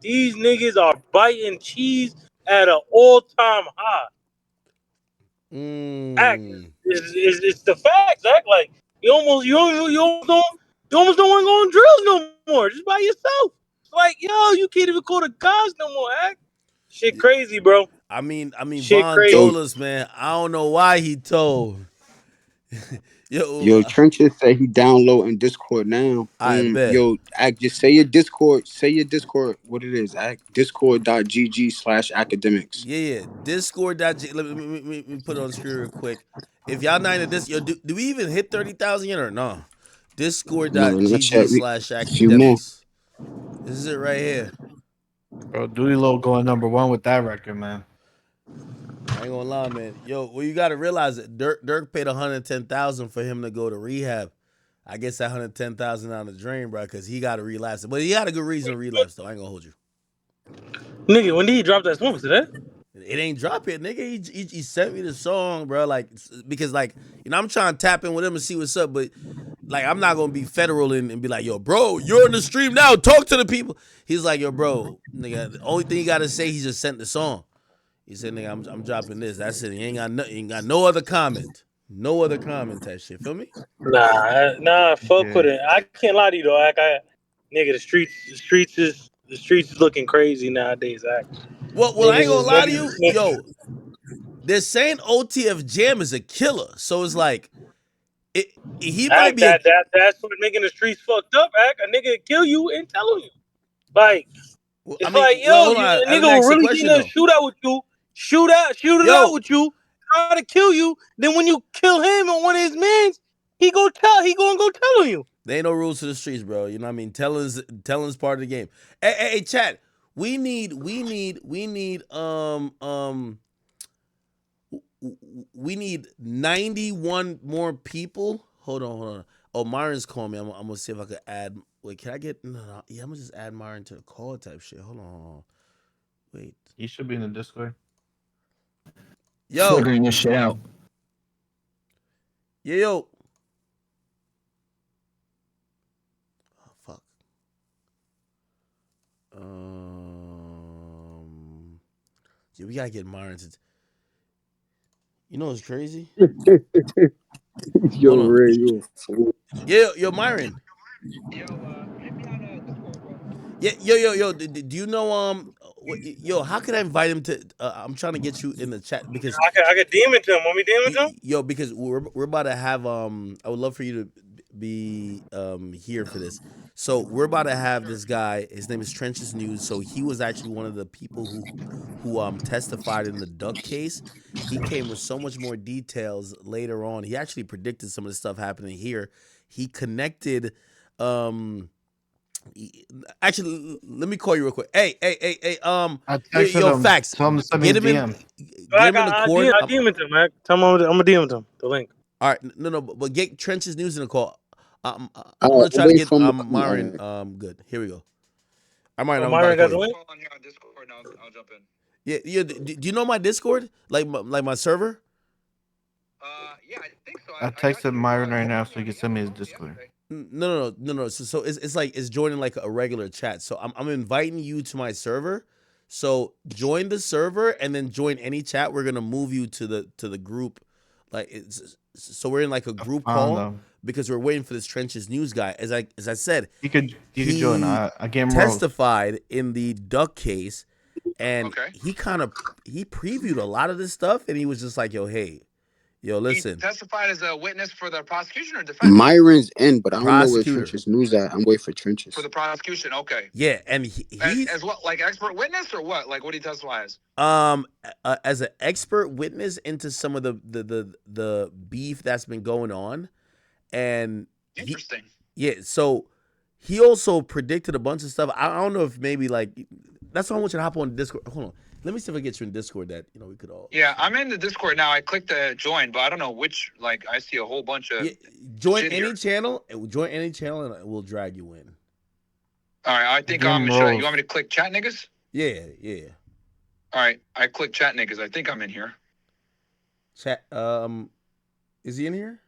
Speaker 4: These niggas are biting cheese at an all-time high. It's the facts. Like you almost don't want to go on drills no more. Just by yourself. It's like, yo, you can't even call the guys no more. Shit crazy, bro.
Speaker 1: I mean, Von told us, man. I don't know why he told.
Speaker 6: Yo, Trenches said he downloading Discord now.
Speaker 1: I bet.
Speaker 6: Yo, just say your Discord. Say your Discord. What it is? Discord.gg/academics.
Speaker 1: Yeah. Discord.gg. Let me put it on the screen real quick. If y'all not in this, do we even hit 30,000 yet or no? Discord.gg/academics. This is it right here.
Speaker 7: Bro, Duty Low going #1 with that record, man.
Speaker 1: I ain't gonna lie, man. Yo, well, you gotta realize that Dirk paid $110,000 for him to go to rehab. I guess that $110,000 down the drain, bro, because he got to relapse. But he had a good reason to relapse, though. I ain't gonna hold you.
Speaker 4: Nigga, when did he drop that song today?
Speaker 1: It ain't drop yet, nigga. He sent me the song, bro. Like, because, like, I'm trying to tap in with him and see what's up, but, like, I'm not gonna be federal and be like, yo, bro, you're in the stream now. Talk to the people. He's like, yo, bro, nigga, the only thing he gotta say, he just sent the song. He said, nigga, I'm dropping this. That's it. He ain't got no other comment. No other comment type shit. Feel me?
Speaker 4: Nah, fuck
Speaker 7: Yeah.
Speaker 4: with it. I can't lie to you though. Nigga, the streets is looking crazy nowadays.
Speaker 1: Well, I ain't gonna lie to you, yo. They're saying OTF Jam is a killer, so it's like it. He might be a.
Speaker 4: That's what making the streets fucked up. A nigga kill you and tell you. Like
Speaker 1: I
Speaker 4: it's
Speaker 1: mean,
Speaker 4: like
Speaker 1: well,
Speaker 4: yo,
Speaker 1: hold on.
Speaker 4: a
Speaker 1: I
Speaker 4: nigga
Speaker 1: didn't
Speaker 4: will
Speaker 1: ask the
Speaker 4: really get
Speaker 1: question
Speaker 4: in a
Speaker 1: though.
Speaker 4: shootout with you, shoot it out
Speaker 1: Yo,
Speaker 4: with you, try to kill you. Then when you kill him and one of his mans, he gonna go tell on you.
Speaker 1: there ain't no rules to the streets, bro. You know what I mean? Telling's part of the game. Hey, chat. We need we need 91 more people. Hold on. Oh, Myron's calling me. I'm gonna see if I could add. Wait, can I get? No. Yeah, I'm gonna just add Myron to the call type shit. Hold on. Wait.
Speaker 7: He should be in the Discord.
Speaker 1: Yo.
Speaker 8: Figuring this shit out.
Speaker 1: Yeah, yo. Oh, fuck. Yeah, we gotta get Myron to. You know what's crazy?
Speaker 6: Yo,
Speaker 1: Hold on.
Speaker 6: Ray, you a fool.
Speaker 1: Yeah, yo, Myron. Yeah, yo. Do you know yo? How can I invite him to? I'm trying to get you in the chat because
Speaker 4: I could demon to him. Want me demon to him?
Speaker 1: yo, because we're about to have I would love for you to be here for this. So we're about to have this guy. His name is Trenches News. So he was actually one of the people who testified in the Duck case. He came with so much more details later on. He actually predicted some of the stuff happening here. He connected. Actually, let me call you real quick. Hey.
Speaker 7: I texted
Speaker 1: Yo,
Speaker 7: him.
Speaker 1: facts.
Speaker 7: Told him to send me a
Speaker 1: Get him in.
Speaker 7: DM.
Speaker 1: Get him in the cord.
Speaker 4: I demon to him, man. Tell him I'm gonna demon to him. The link.
Speaker 1: All right, no, but get Trench's News in the call. I'm
Speaker 6: All
Speaker 1: gonna
Speaker 6: right,
Speaker 1: try to
Speaker 6: wait
Speaker 1: get
Speaker 6: for him to come.
Speaker 1: Myron.
Speaker 6: All
Speaker 1: Good. Here we go. I'm Myron.
Speaker 4: Oh,
Speaker 1: I'm about to
Speaker 4: Myron got
Speaker 1: call
Speaker 4: the
Speaker 1: you.
Speaker 4: link.
Speaker 1: Yeah. Do you know my Discord? Like my server?
Speaker 7: I texted Myron right now so he can send me his Discord.
Speaker 1: No. So it's like it's joining like a regular chat. So I'm inviting you to my server. So join the server and then join any chat. We're gonna move you to the group. Like so we're in like a group call
Speaker 7: Them.
Speaker 1: because we're waiting for this Trenches News guy. As I said,
Speaker 7: You could join. I gave him
Speaker 1: testified in the Duck case, and he previewed a lot of this stuff, and he was just like, "Yo, listen."
Speaker 9: He testified as a witness for the prosecution or defense?
Speaker 6: Myron's in, but I don't know where
Speaker 1: Prosecutor.
Speaker 6: Trenches News at. I'm waiting for Trenches.
Speaker 9: For the prosecution, okay.
Speaker 1: Yeah, and he's
Speaker 9: as what, like expert witness or what? Like what do you testify as?
Speaker 1: as an expert witness into some of the beef that's been going on, and
Speaker 9: Interesting.
Speaker 1: So he also predicted a bunch of stuff. I don't know if maybe like that's why I want you to hop on Discord. Hold on, let me see if I get you in Discord that we could all.
Speaker 9: Yeah, I'm in the Discord now. I clicked the join, but I don't know which. Like I see a whole bunch of.
Speaker 1: Join any channel, and we'll drag you in.
Speaker 9: All right, I think I'm. You want me to click chat niggas?
Speaker 1: Yeah.
Speaker 9: All right, I click chat niggas. I think I'm in here.
Speaker 1: Chat. Is he in here?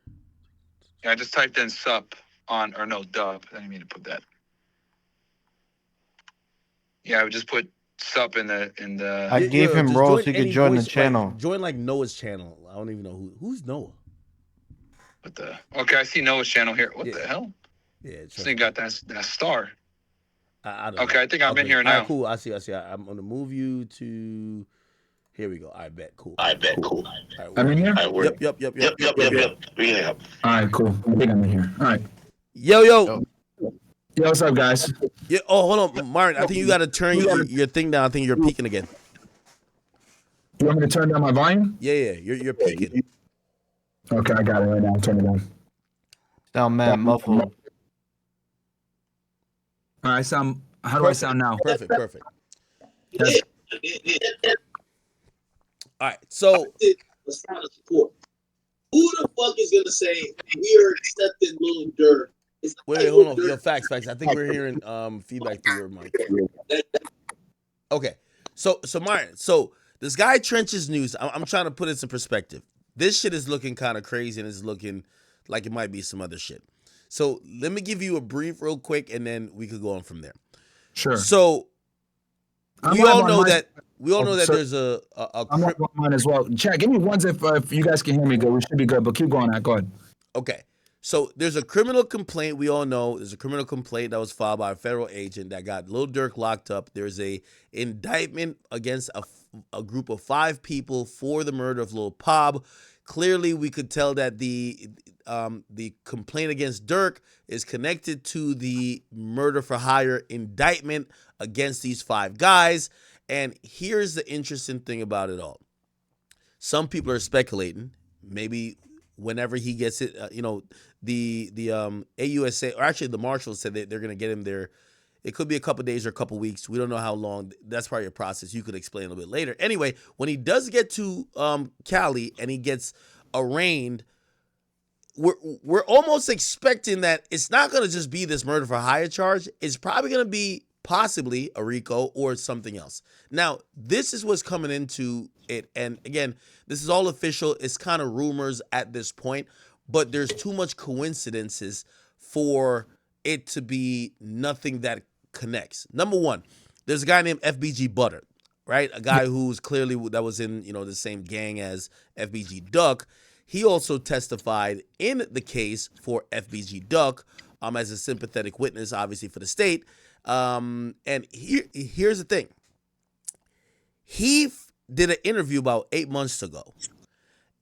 Speaker 9: Yeah, I just typed in sup on or no dub. I didn't mean to put that. Yeah, I would just put sup in the.
Speaker 7: I gave him roles so he could join the channel.
Speaker 1: Join like Noah's channel. I don't even know who's Noah.
Speaker 9: What the? Okay, I see Noah's channel here. What the hell?
Speaker 1: Yeah,
Speaker 9: this thing got that star.
Speaker 1: I don't
Speaker 9: know. I think I'm in here
Speaker 1: now.
Speaker 9: now.
Speaker 1: Right, cool. I see. I'm gonna move you to. Here we go. I bet. Cool.
Speaker 8: Right,
Speaker 1: I'm
Speaker 8: in here?
Speaker 1: Yep.
Speaker 8: Yeah. All right, cool. I think I'm in here. All right.
Speaker 1: Yo.
Speaker 8: Yo, what's up, guys?
Speaker 1: Yeah. Oh, hold on, Myron. I think you got to turn your thing down. I think you're peaking again.
Speaker 8: You want me to turn down my volume?
Speaker 1: Yeah. You're peaking.
Speaker 8: Okay, I got it right now. Turn it down.
Speaker 7: Sound mad muffled.
Speaker 8: All right, how do I sound now?
Speaker 1: Perfect. All right, so
Speaker 10: let's try to support. Who the fuck is gonna say we are accepting Lil Durk?
Speaker 1: Wait, hold on. Yo, facts. I think we're hearing feedback through your mic. Okay, so Myron, so this guy Trenches News. I'm trying to put it in perspective. This shit is looking kind of crazy, and it's looking like it might be some other shit. So let me give you a brief real quick, and then we could go on from there.
Speaker 8: Sure.
Speaker 1: So we all know that we all know that
Speaker 8: so
Speaker 1: there's
Speaker 8: I'm on mine as well. Chat, give me ones if you guys can hear me good. We should be good, but keep going. Go ahead.
Speaker 1: Okay. So there's a criminal complaint. We all know there's a criminal complaint that was filed by a federal agent that got Lil Durk locked up. There's a indictment against a group of 5 people for the murder of Lil Pop. Clearly, we could tell that the complaint against Durk is connected to the murder for hire indictment against these 5 guys. And here's the interesting thing about it all. Some people are speculating, maybe whenever he gets it, the AUSA, or actually the marshals said that they're going to get him there. It could be a couple days or a couple weeks. We don't know how long. That's probably a process. You could explain a little bit later. Anyway, when he does get to Cali and he gets arraigned, we're almost expecting that it's not going to just be this murder for hire charge. It's probably going to be possibly a RICO or something else. Now, this is what's coming into it. And again, this is all official. It's kind of rumors at this point, but there's too much coincidences for it to be nothing that connects. Number one, there's a guy named FBG Butter, right? A guy who's clearly, that was in, the same gang as FBG Duck. He also testified in the case for FBG Duck as a sympathetic witness, obviously, for the state. And here's the thing. He did an interview about 8 months ago,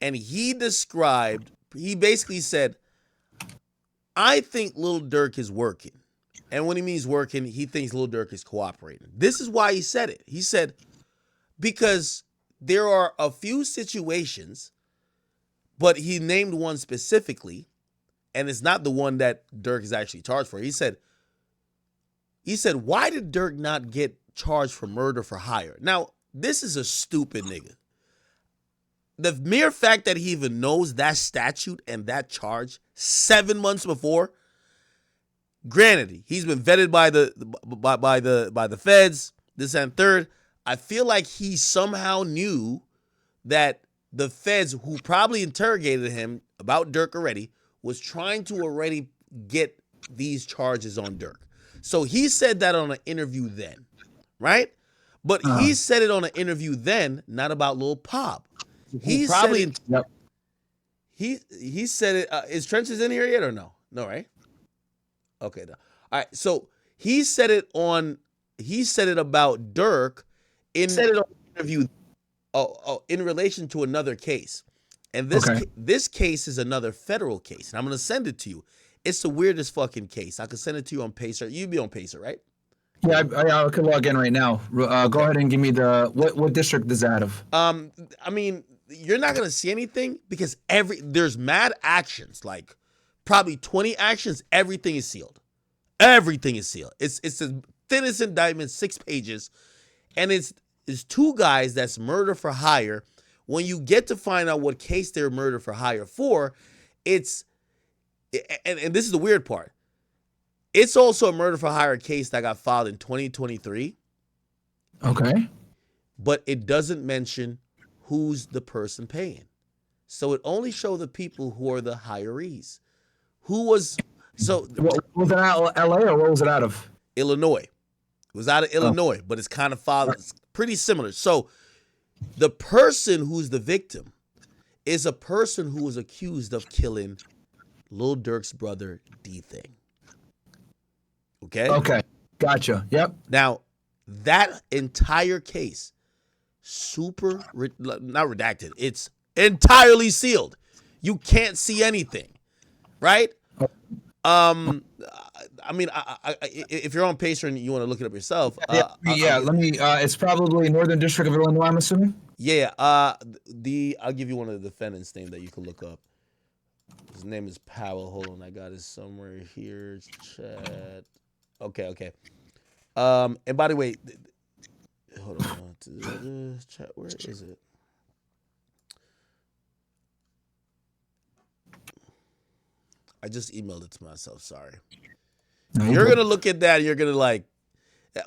Speaker 1: and he basically said, I think Lil Durk is working. And when he means working, he thinks Lil Durk is cooperating. This is why he said it. He said, because there are a few situations, but he named one specifically, and it's not the one that Durk is actually charged for. He said, why did Durk not get charged for murder for hire? Now, this is a stupid nigga. The mere fact that he even knows that statute and that charge 7 months before, granted, he's been vetted by the feds, this and third. I feel like he somehow knew that the feds, who probably interrogated him about Durk already, was trying to already get these charges on Durk. So he said that on an interview then, right? But he said it on an interview then, not about Lil Pop. He probably said it. Yep. He said it. Is Trenches in here yet or no? No, right? Okay. No. All right. So he said it about Durk in an interview. In relation to another case, and this case is another federal case, and I'm gonna send it to you. It's the weirdest fucking case. I can send it to you on Pacer. You'd be on Pacer, right?
Speaker 8: Yeah, I can log in right now. Okay. Go ahead and give me what district is that of?
Speaker 1: I mean, you're not gonna see anything because there's mad actions, like probably 20 actions. Everything is sealed. Everything is sealed. It's the thinnest indictment, 6 pages, and it's 2 guys that's murder for hire. When you get to find out what case they're murder for hire for, and this is the weird part. It's also a murder for hire case that got filed in 2023.
Speaker 8: Okay.
Speaker 1: But it doesn't mention who's the person paying. So it only shows the people who are the hirees. Was it
Speaker 8: out of LA or what was it out of?
Speaker 1: Illinois. It was out of Illinois, but it's kind of filed pretty similar. So the person who's the victim is a person who was accused of killing Lil Durk's brother, D-Thing. Okay?
Speaker 8: Okay. Gotcha. Yep.
Speaker 1: Now, that entire case, not redacted, it's entirely sealed. You can't see anything, right? I mean, if you're on Pacer and you want to look it up yourself.
Speaker 8: Let me, it's probably Northern District of Illinois, I'm assuming?
Speaker 1: Yeah, I'll give you one of the defendants' name that you can look up. His name is Powell. Hold on, I got it somewhere here. Chat. Okay. And by the way, hold on. Chat, where is it? I just emailed it to myself. Sorry. You're going to look at that and you're going to like,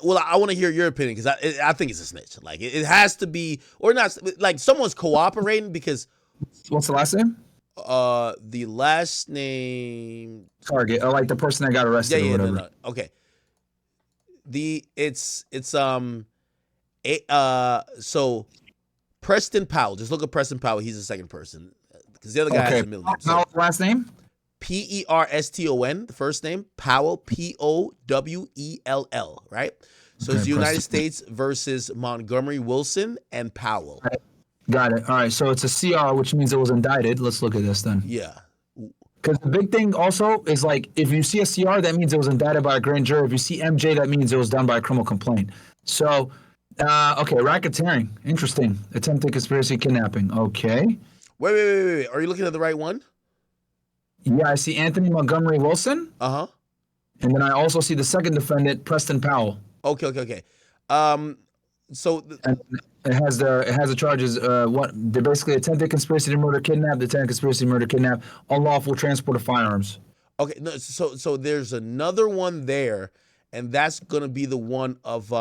Speaker 1: well, I want to hear your opinion because I think it's a snitch. Like, it has to be, or not, like someone's cooperating because.
Speaker 8: What's the last name?
Speaker 1: The last name.
Speaker 8: Target, like the person that got arrested or whatever.
Speaker 1: No. Okay. It's So Preston Powell. Just look at Preston Powell. He's the second person because the other guy has a middle name. So
Speaker 8: Last name?
Speaker 1: Perston, the first name, Powell, Powell, right? So it's the United States versus Montgomery Wilson and Powell.
Speaker 8: Got it. All right. So it's a CR, which means it was indicted. Let's look at this then.
Speaker 1: Yeah.
Speaker 8: Because the big thing also is like if you see a CR, that means it was indicted by a grand jury. If you see MJ, that means it was done by a criminal complaint. So, okay, racketeering. Interesting. Attempted conspiracy kidnapping. Okay.
Speaker 1: Wait. Are you looking at the right one?
Speaker 8: Yeah, I see Anthony Montgomery Wilson.
Speaker 1: Uh-huh.
Speaker 8: And then I also see the second defendant, Preston Powell.
Speaker 1: Okay. So
Speaker 8: and it has the charges. They're basically attempted conspiracy to murder, kidnap, attempted conspiracy to murder, kidnap, unlawful transport of firearms.
Speaker 1: Okay, no, so there's another one there, and that's gonna be the one of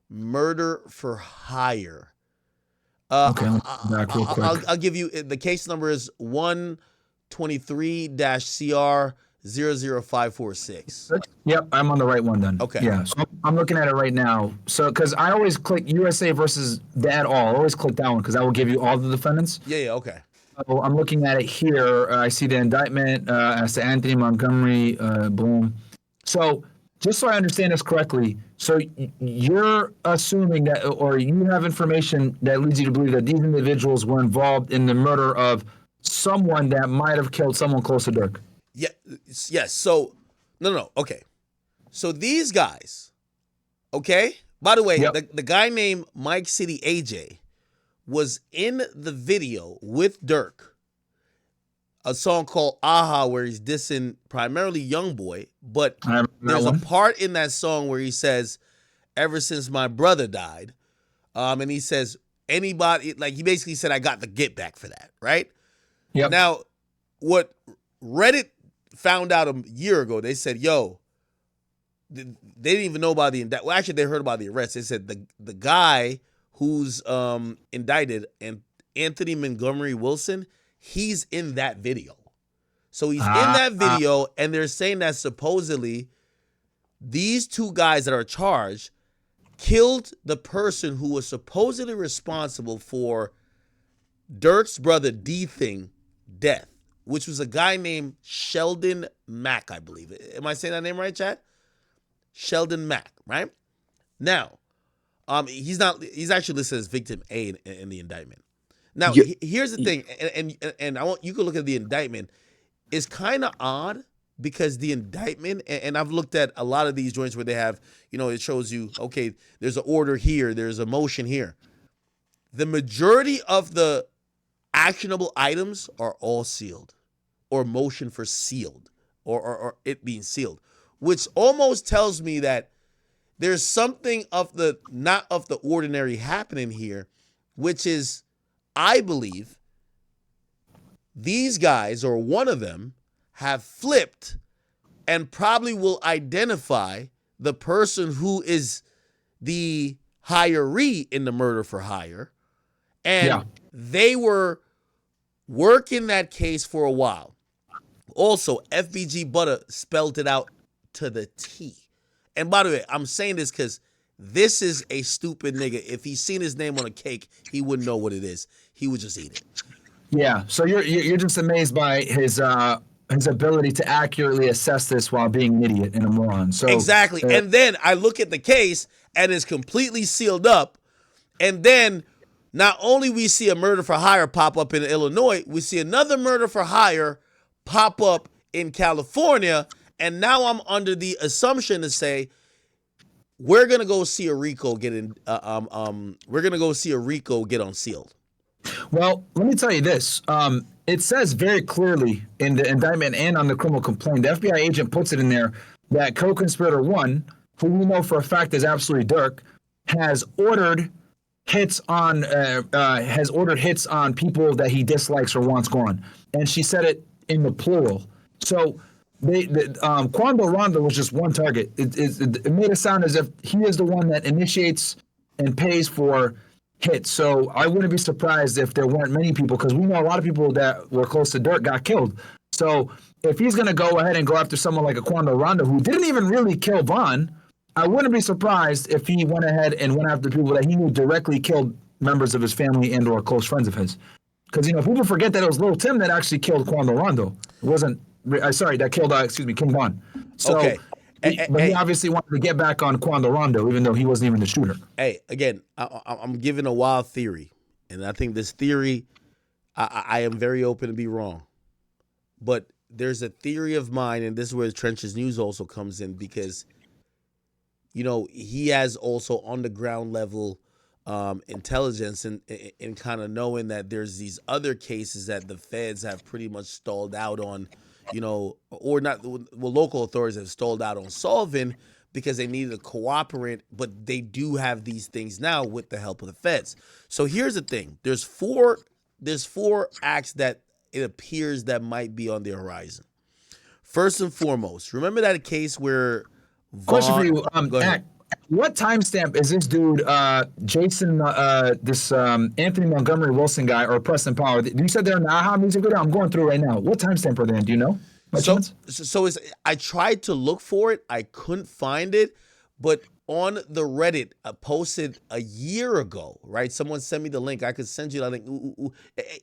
Speaker 1: murder for hire.
Speaker 8: Okay, back real quick.
Speaker 1: I'll give you the case number is 123-CR00546.
Speaker 8: Yep, I'm on the right one then.
Speaker 1: Okay.
Speaker 8: Yeah, so I'm looking at it right now. So, because I always click USA versus the et al. I always click that one because that will give you all the defendants.
Speaker 1: Yeah, okay.
Speaker 8: So I'm looking at it here. I see the indictment as to Anthony Montgomery. Boom. So, just so I understand this correctly, so you're assuming that, or you have information that leads you to believe that these individuals were involved in the murder of someone that might have killed someone close to Durk.
Speaker 1: Yeah. Yes. So, no. Okay. So these guys, okay. By the way, the guy named Mike City AJ was in the video with Durk, a song called Aha, where he's dissing primarily Youngboy, but there's a part in that song where he says, "Ever since my brother died," and he says, "Anybody," like he basically said, "I got the get back for that," right?
Speaker 8: Yep.
Speaker 1: Now, what Reddit found out a year ago, they said, "Yo," they didn't even know about the indictment. Well, actually, they heard about the arrest. They said the guy who's indicted, and Anthony Montgomery Wilson, he's in that video. So he's in that video, and they're saying that supposedly these two guys that are charged killed the person who was supposedly responsible for Durk's brother D-Thing death, which was a guy named Sheldon Mack, I believe. Am I saying that name right, Chad? Sheldon Mack, right? Now, he's actually listed as victim A in the indictment. Now, here's the thing, and I want you can look at the indictment. It's kind of odd because the indictment, and I've looked at a lot of these joints where they have, it shows you, okay, there's an order here, there's a motion here. The majority of the actionable items are all sealed, or motion for sealed, or it being sealed, which almost tells me that there's something of the not of the ordinary happening here, which is, I believe, these guys, or one of them, have flipped and probably will identify the person who is the hiree in the murder for hire. And they were working that case for a while. Also, FBG Butter spelled it out to the T. And by the way, I'm saying this because this is a stupid nigga. If he's seen his name on a cake, he wouldn't know what it is. He would just eat it.
Speaker 8: Yeah. So you're just amazed by his ability to accurately assess this while being an idiot and a moron. So
Speaker 1: exactly. And then I look at the case and it's completely sealed up. And then not only we see a murder for hire pop up in Illinois, we see another murder for hire pop up in California. And now I'm under the assumption to say we're gonna go see a RICO get unsealed.
Speaker 8: Well, let me tell you this. It says very clearly in the indictment and on the criminal complaint, the FBI agent puts it in there that co-conspirator 1, who we know for a fact is absolutely Durk, has ordered hits on people that he dislikes or wants gone, and she said it in the plural. So Quando Rondo was just one target. It made it sound as if he is the one that initiates and pays for hits. So I wouldn't be surprised if there weren't many people, because we know a lot of people that were close to Durk got killed. So if he's going to go ahead and go after someone like a Quando Rondo, who didn't even really kill Vaughn, I wouldn't be surprised if he went ahead and went after people that he knew directly killed members of his family and or close friends of his. Because people forget that it was Lil Tim that actually killed Quando Rondo. It wasn't. Sorry, that killed. King Von. So,
Speaker 1: Okay.
Speaker 8: but he
Speaker 1: Hey,
Speaker 8: obviously wanted to get back on Quando Rondo, even though he wasn't even the shooter.
Speaker 1: hey, again, I'm giving a wild theory, and I think this theory, I am very open to be wrong, but there's a theory of mine, and this is where Trenches News also comes in because, he has also on the ground level intelligence and kind of knowing that there's these other cases that the feds have pretty much stalled out on, or not, well, local authorities have stalled out on solving because they needed a cooperant, but they do have these things now with the help of the feds. So here's the thing: there's four acts that it appears that might be on the horizon. First and foremost, remember that case where
Speaker 8: Question for
Speaker 1: Vaughn?
Speaker 8: you,
Speaker 1: Go ahead.
Speaker 8: what timestamp is this dude, Jason, this Anthony Montgomery Wilson guy, or Preston Power? You said they're in the AHA music video. I'm going through right now. What timestamp are they in? Do you know, by
Speaker 1: So
Speaker 8: chance?
Speaker 1: so it's I tried to look for it, I couldn't find it, but on the Reddit, I posted a year ago, right? Someone sent me the link. I could send you that link.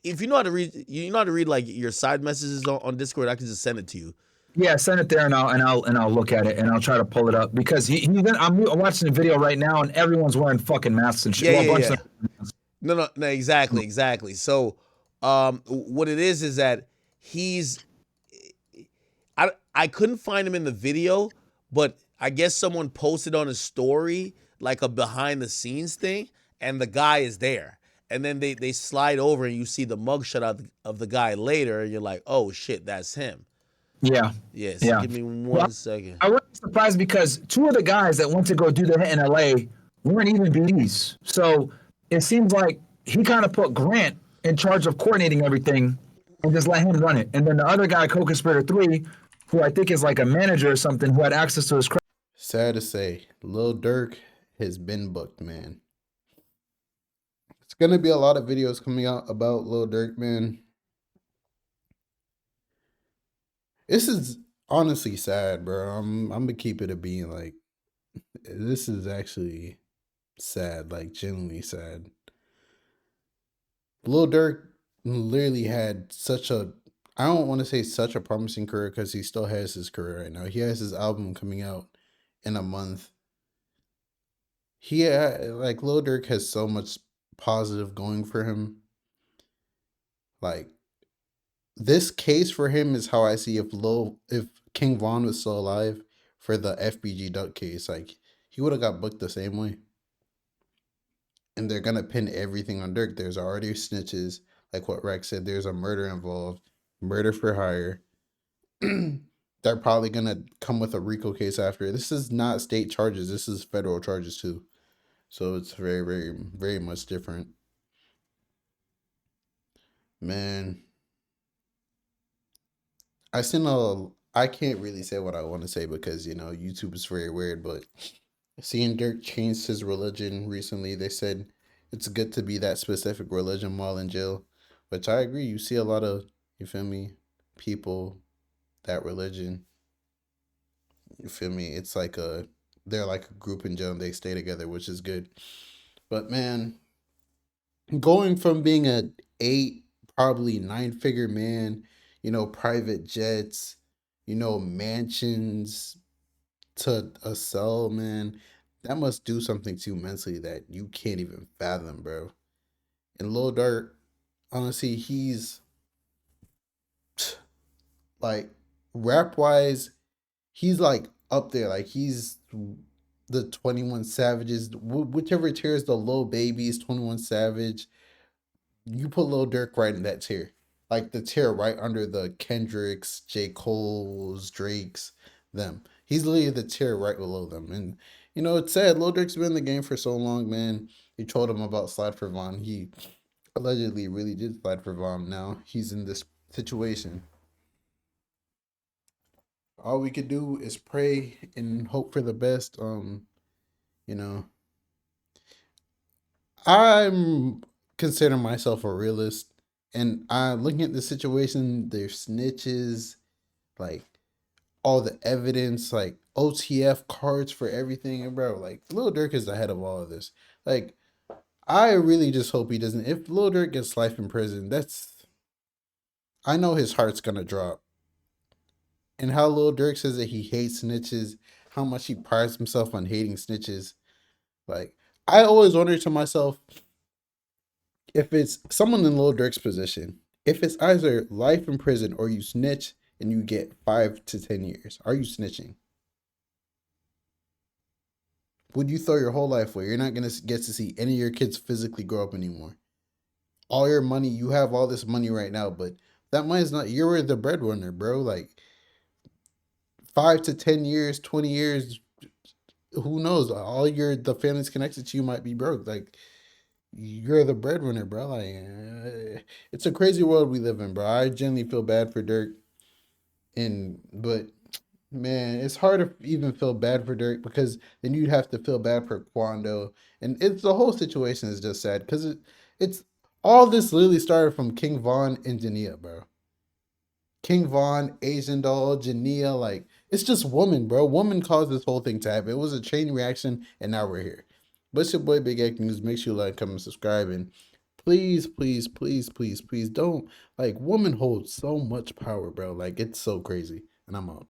Speaker 1: If you know how to read, like your side messages on Discord. I could just send it to you.
Speaker 8: Yeah, send it there, and I'll look at it, and I'll try to pull it up because I'm watching the video right now, and everyone's wearing fucking masks and shit.
Speaker 1: Yeah,
Speaker 8: Well, a
Speaker 1: yeah,
Speaker 8: bunch
Speaker 1: yeah.
Speaker 8: of them.
Speaker 1: No, exactly. So, what it is that he's I couldn't find him in the video, but I guess someone posted on his story like a behind the scenes thing, and the guy is there. And then they slide over and you see the mugshot of the guy later, and you're like, oh shit, that's him.
Speaker 8: Yeah,
Speaker 1: Yeah, so
Speaker 8: yeah.
Speaker 1: give me
Speaker 8: Well,
Speaker 1: 1 second.
Speaker 8: I was surprised because two of the guys that went to go do the hit in LA weren't even BDs. So it seems like he kind of put Grant in charge of coordinating everything and just let him run it. And then the other guy, co-conspirator 3, who I think is like a manager or something, who had access to his credit.
Speaker 11: Sad to say, Lil Durk has been booked, man. It's gonna be a lot of videos coming out about Lil Durk, man. This is honestly sad, bro. I'm gonna keep it a being like this is actually sad, like genuinely sad. Lil Durk literally had such a I don't want to say such a promising career because he still has his career right now. He has his album coming out in a month. Like Lil Durk has so much positive going for him. Like this case for him is how I see if King Von was still alive for the FBG Duck case, like he would have got booked the same way. And they're gonna pin everything on Dirk. There's already snitches, like what Rex said. There's a murder involved, murder for hire. They're probably gonna come with a RICO case after. This is not state charges. This is federal charges too. So it's very, very, very much different. Man, I can't really say what I want to say because YouTube is very weird, but seeing Dirk change his religion recently, they said it's good to be that specific religion while in jail, which I agree. You see a lot of, you feel me, people that religion, you feel me? They're like a group in jail and they stay together, which is good. But man, going from being a eight, probably nine-figure man, private jets, mansions to a cell, man, that must do something to you mentally that you can't even fathom, bro. And Lil Durk, honestly, he's like rap wise, he's like up there. Like he's the 21 Savages, whichever tier is the Lil Babies, 21 Savage. You put Lil Durk right in that tier. Like the tier right under the Kendricks, J. Cole's, Drake's, them. He's literally the tier right below them. And it's sad. Lil Durk's been in the game for so long, man. You told him about Slide for Von. He allegedly really did slide for Von. Now he's in this situation. All we could do is pray and hope for the best. You know, I'm consider myself a realist, and I looking at the situation. There's snitches, like all the evidence, like OTF cards for everything, and bro, like Lil Durk is the head of all of this. Like, I really just hope he doesn't. If Lil Durk gets life in prison, I know his heart's gonna drop. And how Lil Durk says that he hates snitches, how much he prides himself on hating snitches. Like, I always wonder to myself, if it's someone in Lil Durk's position, if it's either life in prison or you snitch and you get 5 to 10 years, are you snitching? Would you throw your whole life away? You're not gonna get to see any of your kids physically grow up anymore. All your money, you have all this money right now, but that money's not. You're the breadwinner, bro. Like 5 to 10 years, 20 years, who knows? All the family's connected to you might be broke. Like, you're the breadwinner, bro. Like, it's a crazy world we live in, bro. I genuinely feel bad for Dirk, but man, it's hard to even feel bad for Dirk because then you'd have to feel bad for Quando, and it's the whole situation is just sad because it's all this literally started from King Von and Jania, bro. King Von, Asian Doll, Jania, like it's just woman, bro. Woman caused this whole thing to happen. It was a chain reaction, and now we're here. But it's your boy Big Egg News. Make sure you like, comment, subscribe, and please, please, please, please, please don't, like, woman holds so much power, bro. Like, it's so crazy. And I'm out.